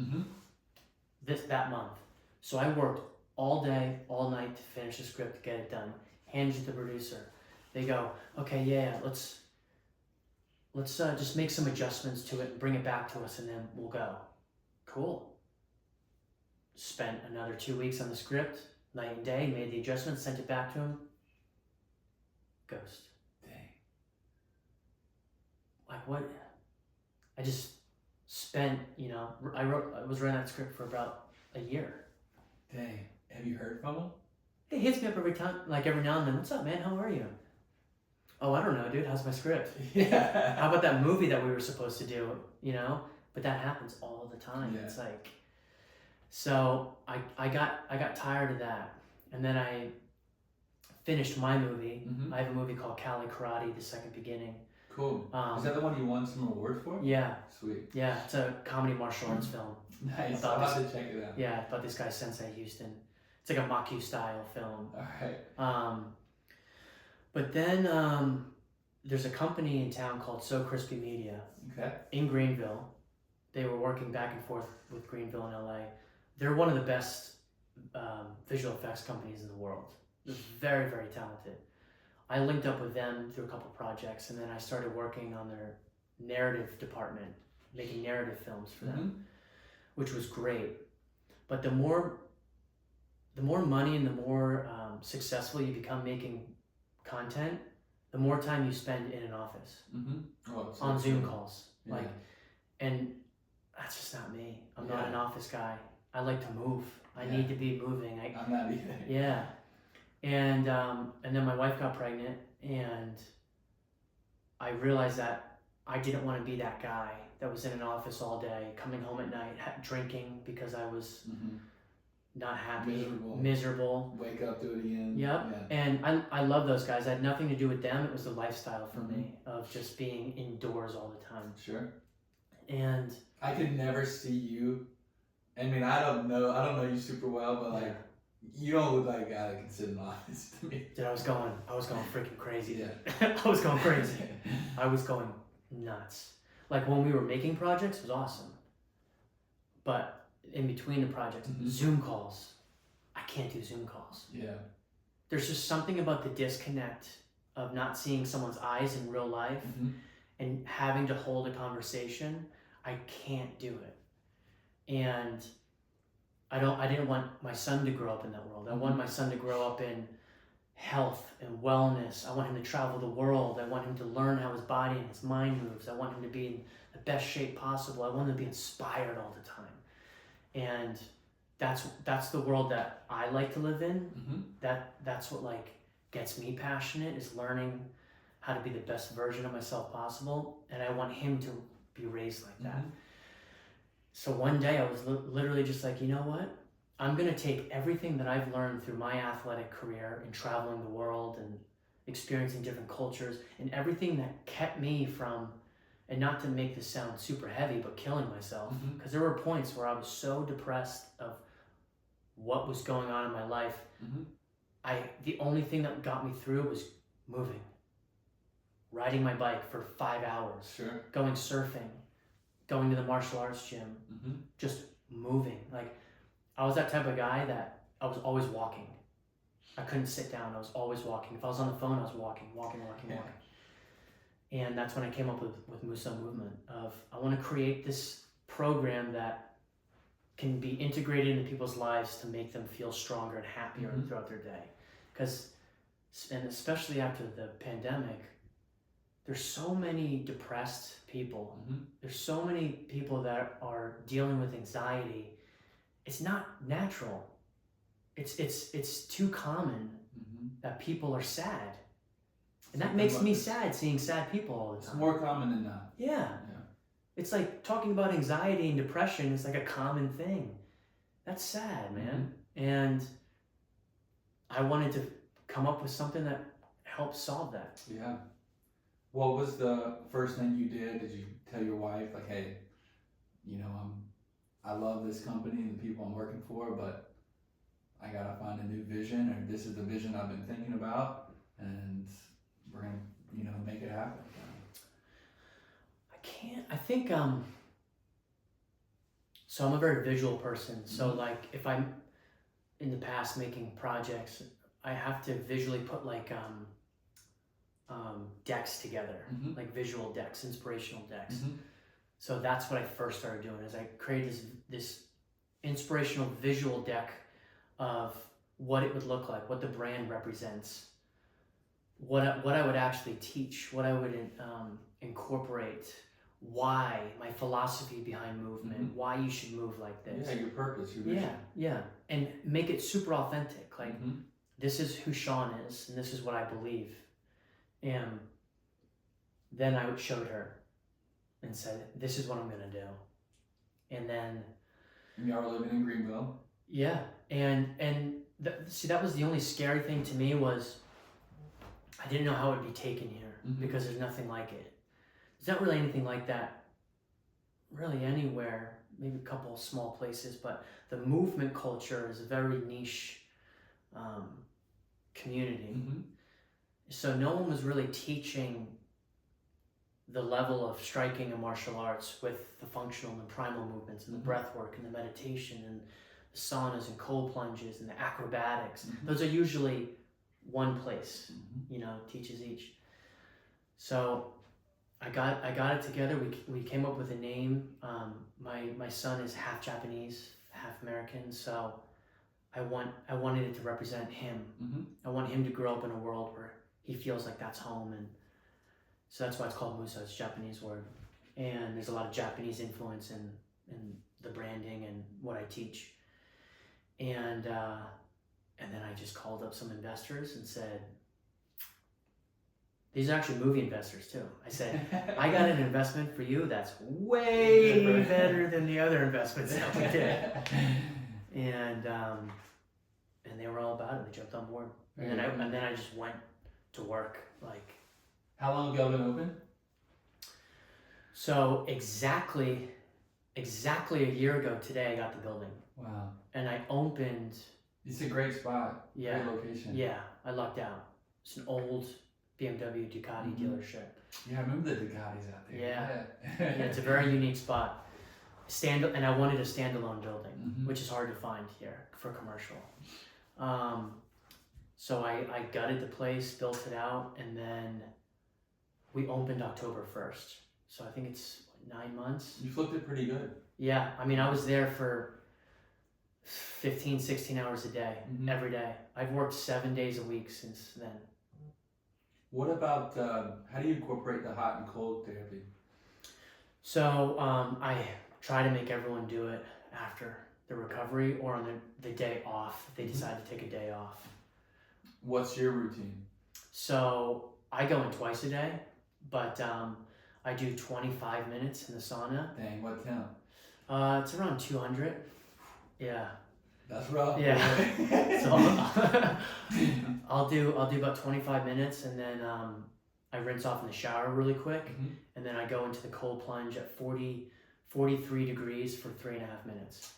that month. So I worked all day, all night to finish the script, to get it done. Handed it to the producer. They go, okay, yeah, let's let's just make some adjustments to it and bring it back to us, and then we'll go. Cool. Spent another 2 weeks on the script, night and day, made the adjustments, sent it back to him. Ghost. Dang. Like what? I just spent, I was writing that script for about a year. Dang. Have you heard from him? He hits me up every time, like every now and then. What's up, man? How are you? Oh, I don't know, dude. How's my script? Yeah. How about that movie that we were supposed to do? But that happens all the time. Yeah. It's like, so I got tired of that, and then I finished my movie. Mm-hmm. I have a movie called Cali Karate: The Second Beginning. Cool. Is that the one you won some award for? Yeah. Sweet. Yeah, it's a comedy martial arts film. Nice. I'll have to check it out. Yeah, about this guy Sensei Houston. It's like a Maku style film. All right. But then there's a company in town called So Crispy Media. Okay. In Greenville. They were working back and forth with Greenville and LA. They're one of the best visual effects companies in the world. They're very, very talented. I linked up with them through a couple projects, and then I started working on their narrative department, making narrative films for them, which was great. But the more money and the more successful you become making content, the more time you spend in an office on Zoom calls. Yeah. And that's just not me. I'm not an office guy. I like to move. I need to be moving. I'm not either. Yeah. And then my wife got pregnant, and I realized that I didn't want to be that guy that was in an office all day, coming home at night, drinking because I was not happy, miserable. Wake up, do it again. Yep. Yeah. And I love those guys. I had nothing to do with them. It was the lifestyle for me of just being indoors all the time. Sure. And I could never see you. I mean, I don't know you super well, but like, you don't look like a guy that can sit in an office to me. Dude, I was going freaking crazy. Yeah. I was going crazy. I was going nuts. Like when we were making projects, it was awesome. But in between the projects, Zoom calls, I can't do Zoom calls. Yeah. There's just something about the disconnect of not seeing someone's eyes in real life and having to hold a conversation. I can't do it. And I didn't want my son to grow up in that world. I want my son to grow up in health and wellness. I want him to travel the world. I want him to learn how his body and his mind moves. I want him to be in the best shape possible. I want him to be inspired all the time. And that's the world that I like to live in. That's what like gets me passionate, is learning how to be the best version of myself possible. And I want him to be raised like that. So one day I was literally just like, you know what? I'm going to take everything that I've learned through my athletic career and traveling the world and experiencing different cultures and everything that kept me from, and not to make this sound super heavy, but killing myself. Because there were points where I was so depressed of what was going on in my life. The only thing that got me through was moving, riding my bike for 5 hours, going surfing, going to the martial arts gym, just moving. Like, I was that type of guy that I was always walking. I couldn't sit down. I was always walking. If I was on the phone, I was walking. And that's when I came up with Musou movement of, I want to create this program that can be integrated into people's lives to make them feel stronger and happier throughout their day. Because, and especially after the pandemic, there's so many depressed people. There's so many people that are dealing with anxiety. It's not natural. It's too common that people are sad. And that makes me sad, seeing sad people all the time. It's more common than not. Yeah. It's like talking about anxiety and depression is like a common thing. That's sad, man. And I wanted to come up with something that helps solve that. Yeah. What was the first thing you did? Did you tell your wife, like, hey, I love this company and the people I'm working for, but I gotta find a new vision, or this is the vision I've been thinking about, and we're gonna, make it happen? I think, so I'm a very visual person. So like if I'm in the past making projects, I have to visually put like, decks together, like visual decks, inspirational decks. So that's what I first started doing. Is I created this inspirational visual deck of what it would look like, what the brand represents, what I would actually teach, what I would incorporate, why, my philosophy behind movement, why you should move like this. Yeah, your purpose, your vision. Yeah, and make it super authentic. Like, this is who Sean is, and this is what I believe. And then I showed her and said, this is what I'm going to do. And then... And y'all were living in Greenville. Yeah, and see, that was the only scary thing to me was I didn't know how it would be taken here because there's nothing like it. There's not really anything like that really anywhere, maybe a couple of small places, but the movement culture is a very niche community. So no one was really teaching the level of striking and martial arts with the functional and the primal movements and the breath work and the meditation and the saunas and cold plunges and the acrobatics. Those are usually one place, teaches each. So I got it together. We came up with a name. My son is half Japanese, half American, so I wanted it to represent him. I want him to grow up in a world where he feels like that's home, and so that's why it's called Musou. It's a Japanese word, and there's a lot of Japanese influence in the branding and what I teach. And then I just called up some investors and said, these are actually movie investors too. I said, I got an investment for you that's way better than the other investments that we did. And they were all about it. They jumped on board. And then I just went to work. Like, how long have y'all been open? So exactly a year ago today, I got the building. Wow. And I opened. It's a great spot. Yeah. Great location. Yeah, I lucked out. It's an old BMW Ducati dealership. Yeah, I remember the Ducatis out there. Yeah, it's a very unique spot. And I wanted a standalone building, which is hard to find here for commercial. So I gutted the place, built it out, and then we opened October 1st. So I think it's 9 months. You flipped it pretty good. Yeah, I mean, I was there for 15, 16 hours a day, every day. I've worked 7 days a week since then. What about, how do you incorporate the hot and cold therapy? So I try to make everyone do it after the recovery or on the day off, if they decide to take a day off. What's your routine? So I go in twice a day, but I do 25 minutes in the sauna. Dang, what temp? It's around 200. Yeah. That's rough. Yeah. So I'll do about 25 minutes, and then I rinse off in the shower really quick, and then I go into the cold plunge at 43 degrees for 3.5 minutes.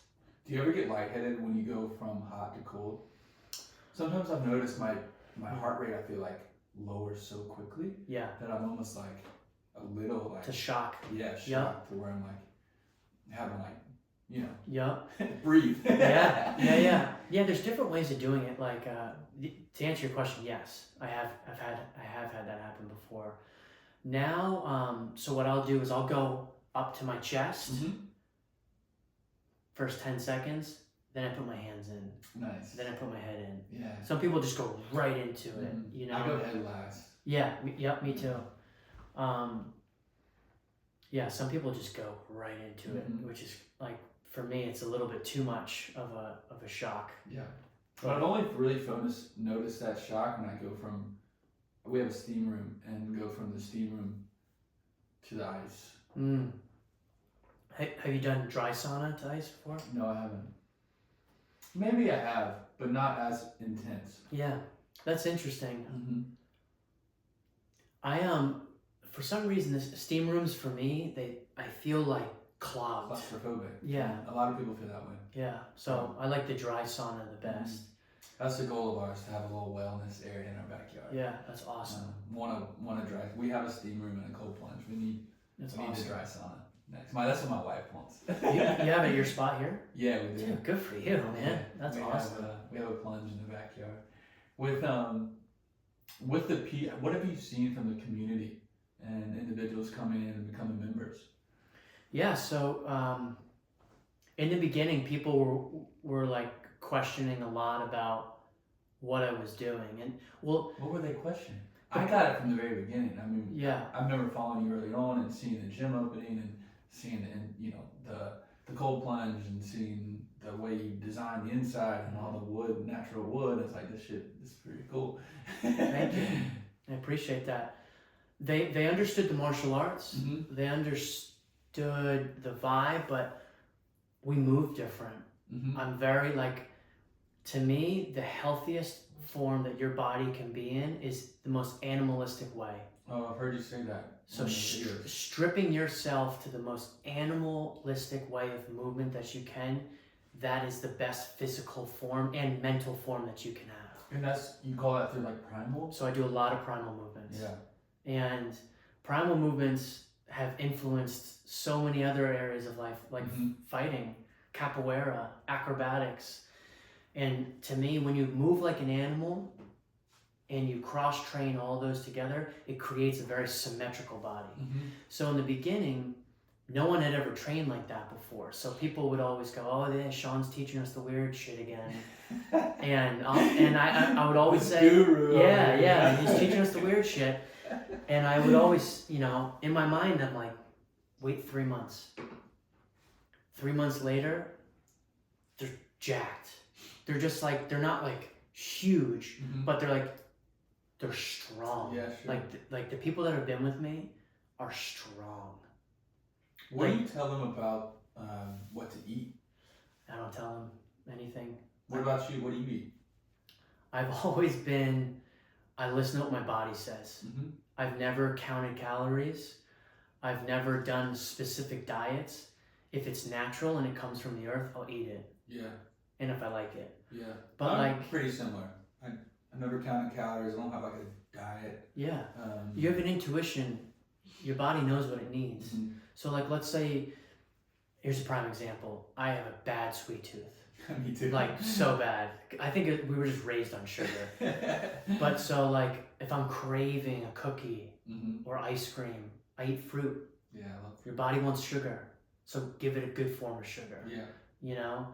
Do you ever get lightheaded when you go from hot to cold? Sometimes I've noticed my heart rate, I feel like, lowers so quickly. Yeah. That I'm almost like a little like. To shock. Yeah, shock to where I'm like having like, Yep. breathe. Yeah. There's different ways of doing it. Like to answer your question, yes, I have had that happen before. Now, so what I'll do is I'll go up to my chest. First 10 seconds, then I put my hands in. Nice. Then I put my head in. Yeah. Some people just go right into it. I go head last. Yeah. Me too. Yeah. Some people just go right into it, which is like, for me, it's a little bit too much of a shock. Yeah. But I've only really noticed that shock when I go we have a steam room, and go from the steam room to the ice. Have you done dry sauna to ice before? No, I haven't. Maybe I have, but not as intense. Yeah, that's interesting. For some reason, the steam rooms for me, I feel like clogged. Claustrophobic. Yeah. A lot of people feel that way. Yeah. So I like the dry sauna the best. That's the goal of ours, to have a little wellness area in our backyard. Yeah, that's awesome. Want to dry. We have a steam room and a cold plunge. We need the dry sauna next. That's what my wife wants. You have it at your spot here? Yeah, we do. Dude, good for you, man. That's awesome. We have a plunge in the backyard. With with what have you seen from the community and individuals coming in and becoming members? Yeah, so in the beginning, people were like questioning a lot about what I was doing, and well, what were they questioning? I got it from the very beginning. I mean, yeah, I remember following you early on and seeing the gym opening and seeing the cold plunge and seeing the way you design the inside and all the wood, natural wood. It's like this is pretty cool. Thank you. I appreciate that. They understood the martial arts. Mm-hmm. They understood the vibe, but we move different. Mm-hmm. I'm very like, to me, the healthiest form that your body can be in is the most animalistic way. Oh, I've heard you say that. So stripping yourself to the most animalistic way of movement that you can, that is the best physical form and mental form that you can have. And you call that through like primal? So I do a lot of primal movements. Yeah. And primal movements have influenced so many other areas of life, like fighting, capoeira, acrobatics. And to me, when you move like an animal and you cross-train all those together, it creates a very symmetrical body. Mm-hmm. So in the beginning, no one had ever trained like that before. So people would always go, "Oh, yeah, Sean's teaching us the weird shit again." and I would always say, Guru. yeah, he's teaching us the weird shit. And I would always, in my mind, I'm like, wait 3 months. 3 months later, they're jacked. They're just like, they're not like huge, but they're strong. Yeah, sure. Like the people that have been with me are strong. What do you tell them about what to eat? I don't tell them anything. What about you? What do you eat? I've always been, I listen to what my body says. Mm-hmm. I've never counted calories. I've never done specific diets. If it's natural and it comes from the earth, I'll eat it. Yeah. And if I like it. Yeah. But I'm pretty similar. I've never counted calories. I don't have like a diet. Yeah. You have an intuition. Your body knows what it needs. Mm-hmm. So like, let's say, here's a prime example. I have a bad sweet tooth. Me too. Like so bad. I think we were just raised on sugar. But so like, if I'm craving a cookie or ice cream, I eat fruit. Yeah, I love fruit. Your body wants sugar. So give it a good form of sugar. Yeah.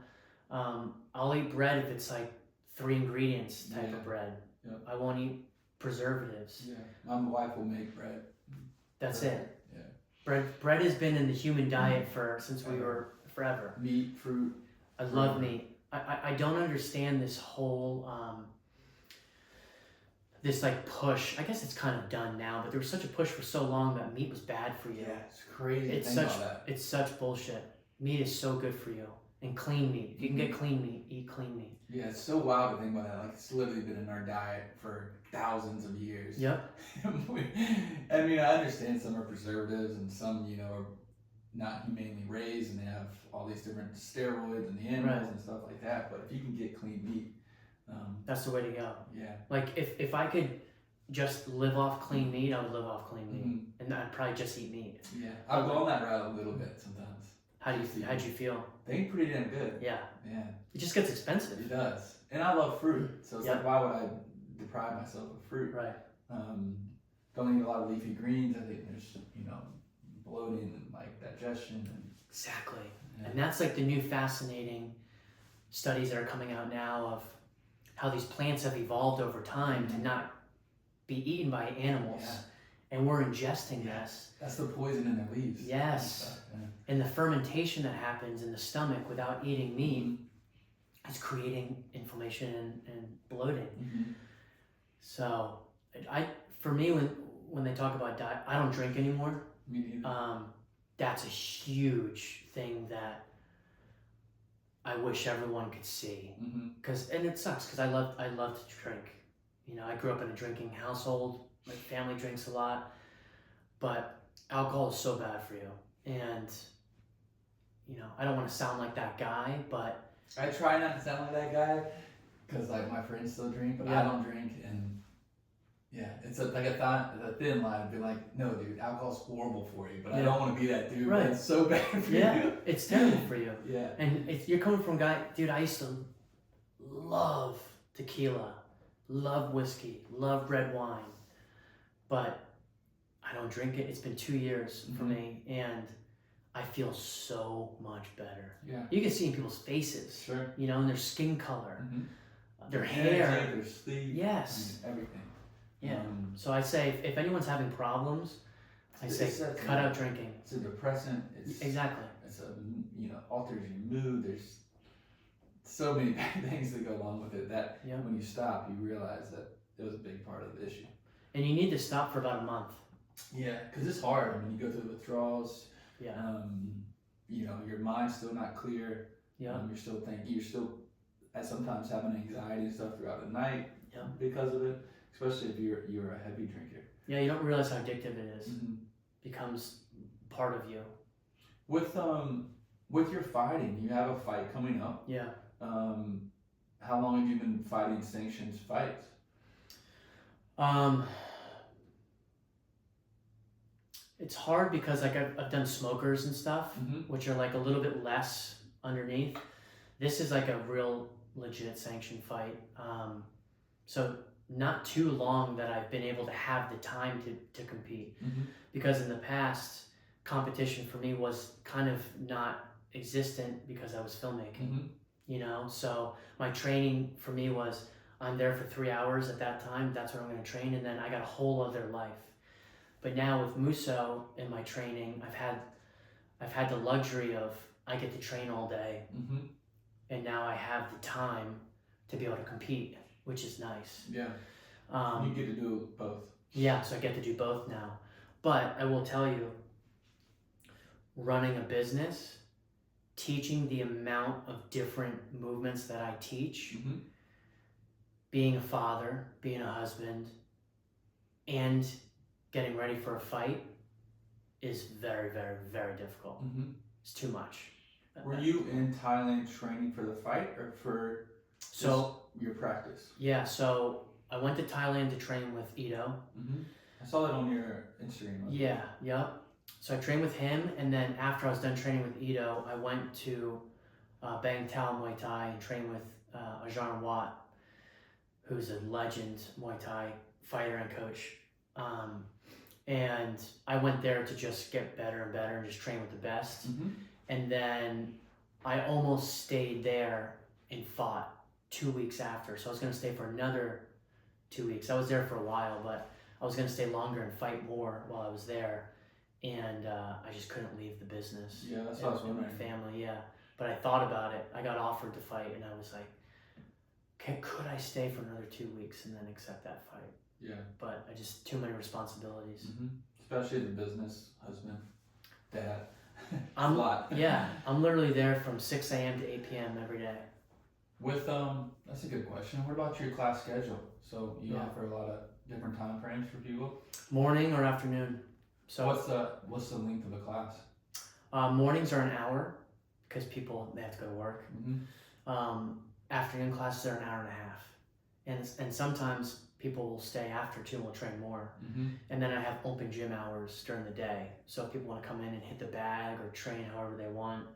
I'll eat bread if it's like 3 ingredients type of bread. Yeah. I won't eat preservatives. Yeah. My wife will make bread. That's it. Yeah. Bread has been in the human diet since we were forever. Meat, fruit. I love meat. I don't understand this whole this like push. I guess it's kind of done now, but there was such a push for so long that meat was bad for you. Yeah, it's crazy. It's such bullshit. Meat is so good for you. And clean meat. If you can get clean meat, eat clean meat. Yeah, it's so wild to think about that. Like, it's literally been in our diet for thousands of years. Yep. I mean, I understand some are preservatives and some, are not humanely raised and they have all these different steroids in the animals and stuff like that. But if you can get clean meat, that's the way to go. Yeah. Like, if I could just live off clean meat, I would live off clean meat. And I'd probably just eat meat. Yeah. I've gone that route a little bit sometimes. How'd you feel? They eat pretty damn good. Yeah. Yeah. It just gets expensive. It does. And I love fruit. So it's like, why would I deprive myself of fruit? Right. Don't eat a lot of leafy greens. I think there's, bloating and like digestion. Exactly. Yeah. And that's like the new fascinating studies that are coming out now of how these plants have evolved over time to not be eaten by animals. Yeah. And we're ingesting this. That's the poison in their leaves. Yes. And the fermentation that happens in the stomach without eating meat is creating inflammation and bloating. So, for me, when they talk about diet, I don't drink anymore. Me neither. That's a huge thing that I wish everyone could see. And it sucks because I love to drink. I grew up in a drinking household. My family drinks a lot, but alcohol is so bad for you. And, I don't want to sound like that guy, but... I try not to sound like that guy, because, like, my friends still drink, but I don't drink, and, it's a thin line to be like, no, dude, alcohol's horrible for you, but I don't want to be that dude, but it's so bad for you. Yeah, it's terrible for you. Yeah. And you're coming from a guy, dude, I used to love tequila. love whiskey, love red wine, but I don't drink it. It's been 2 years for me, and I feel so much better. Yeah. You can see in people's faces, Sure. you know, in their skin color, their Energy, hair, their sleep, yes, everything. yeah. So I say, if anyone's having problems, I say cut out drinking. It's a depressant. Exactly. It's a alters your mood. There's so many bad things that go along with it that when you stop, you realize that it was a big part of the issue. And you need to stop for about a month. Yeah, because it's hard. I mean, you go through the withdrawals. Yeah. Your mind's still not clear. Yeah. You're still thinking. You're still sometimes having anxiety and stuff throughout the night. Yeah. Because of it, especially if you're a heavy drinker. Yeah, you don't realize how addictive it is. Becomes part of you. With your fighting, you have a fight coming up. Yeah. How long have you been fighting sanctioned fights? It's hard because like I've done smokers and stuff, which are like a little bit less underneath. This is like a real legit sanctioned fight. So not too long that I've been able to have the time to compete, because in the past competition for me was kind of not existent because I was filmmaking. So my training for me was, I'm there for 3 hours at that time, that's what I'm going to train, and then I got a whole other life. But now with Musou in my training, I've had the luxury of, I get to train all day, and now I have the time to be able to compete, which is nice. Yeah. You get to do both. Yeah, so I get to do both now. But I will tell you, running a business, teaching the amount of different movements that I teach, being a father, being a husband, and getting ready for a fight is very, very, very difficult. It's too much. Were you in Thailand training for the fight or for your practice? Yeah, so I went to Thailand to train with Ito. I saw that on your Instagram. Yeah. So I trained with him, and then after I was done training with Ito, I went to Bang Tao Muay Thai and trained with Ajahn Watt, who's a legend Muay Thai fighter and coach. And I went there to just get better and better and just train with the best. And then I almost stayed there and fought 2 weeks after. So I was going to stay for another 2 weeks. I was there for a while, but I was going to stay longer and fight more while I was there. And I just couldn't leave the business. Yeah, that's what I was wondering. My family, yeah. But I thought about it. I got offered to fight, and I was like, could I stay for another 2 weeks and then accept that fight? Yeah. But I just, too many responsibilities. Especially the business, husband, dad. I'm a lot. Yeah, I'm literally there from 6 a.m. to 8 p.m. every day. That's a good question. What about your class schedule? So you offer a lot of different time frames for people? Morning or afternoon. So what's the length of a class? Mornings are an hour because they have to go to work. Afternoon classes are an hour and a half, and sometimes people will stay after too and will train more. And then I have open gym hours during the day, so if people want to come in and hit the bag or train however they want,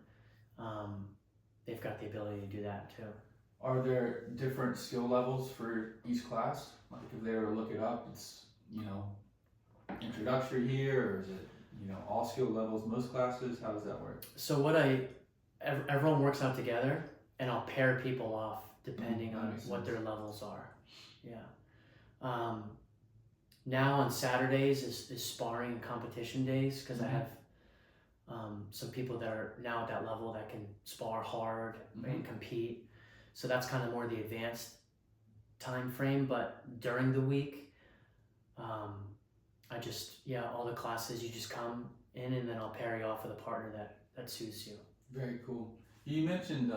they've got the ability to do that too. Are there different skill levels for each class? Like if they were to look it up, it's introductory here, or is it all skill levels most classes? How does that work? So everyone works out together, and I'll pair people off depending on what their levels are. Yeah. Now on Saturdays is sparring and competition days, because I have some people that are now at that level that can spar hard and compete. So that's kind of more the advanced time frame. But during the week, all the classes, you just come in, and then I'll pair you off with a partner that suits you. Very cool. You mentioned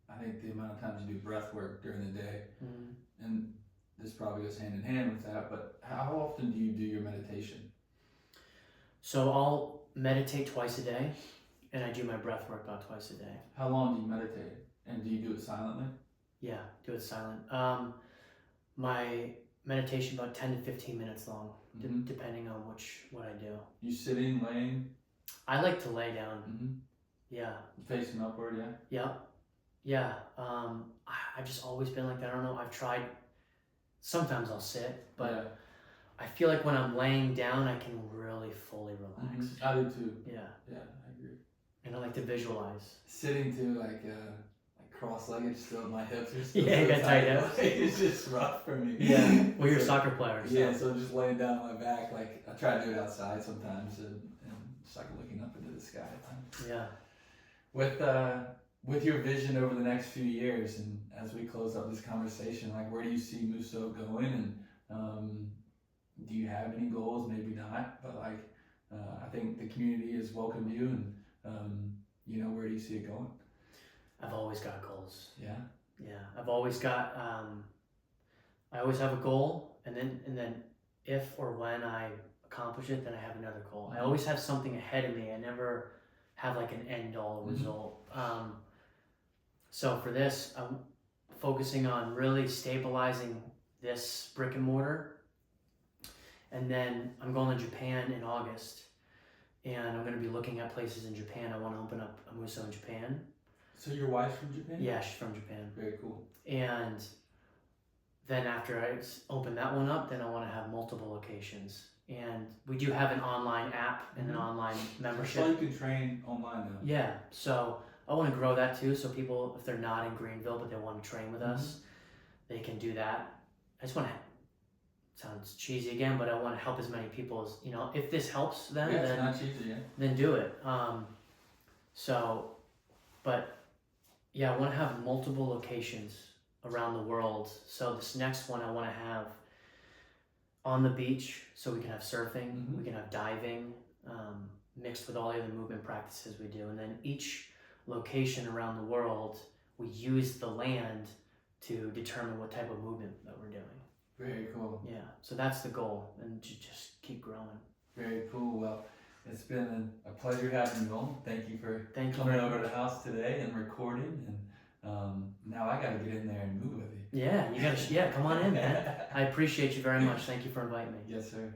I think the amount of times you do breath work during the day, and this probably goes hand in hand with that, but how often do you do your meditation? So I'll meditate twice a day, and I do my breath work about twice a day. How long do you meditate? And do you do it silently? Yeah, do it silent. My meditation about 10 to 15 minutes long, depending on what I do. You sitting, laying? I like to lay down. Yeah. Facing upward, yeah? Yep. Yeah, I've just always been like that. I don't know. I've tried. Sometimes I'll sit, but Yeah. I feel like when I'm laying down, I can really fully relax. I do too. Yeah, Yeah, I agree. and I like to visualize. Sitting too, like cross-legged, still my hips are still Yeah, you so got tight hips. Like, it's just rough for me. Yeah, well, you're a So- soccer player. So. Yeah, so just laying down on my back, like I try to do it outside sometimes, and just like looking up into the sky at times. Yeah. With your vision over the next few years, and as we close up this conversation, like where do you see Musou going, and do you have any goals? Maybe not, but like I think the community has welcomed you, and where do you see it going? I've always got goals. Yeah. Yeah, I've always got. I always have a goal, and then if or when I accomplish it, then I have another goal. I always have something ahead of me. I never have like an end all result. So for this, I'm focusing on really stabilizing this brick and mortar, and then I'm going to Japan in August, and I'm going to be looking at places in Japan. I want to open up a Musou in Japan. So your wife's from Japan? Yeah, she's from Japan. Very cool. And then after I open that one up, then I want to have multiple locations. And we do have an online app and an online membership. So you can train online now. Yeah, so I want to grow that too. So people, if they're not in Greenville but they want to train with us, they can do that. I just want to, sounds cheesy again, but I want to help as many people as, if this helps them, Yeah, it's not cheesy, yeah. then do it. But yeah, I want to have multiple locations around the world. So this next one I want to have on the beach, so we can have surfing, we can have diving, mixed with all the other movement practices we do. And then each location around the world, we use the land to determine what type of movement that we're doing. Very cool. Yeah, so that's the goal, and to just keep growing. Very cool. Well, it's been a pleasure having you on. Thank you for Thank you. coming over to the house today and recording. And now I got to get in there and move with you. Yeah, you gotta. Yeah, come on in, man. I appreciate you very much. Thank you for inviting me. Yes, sir.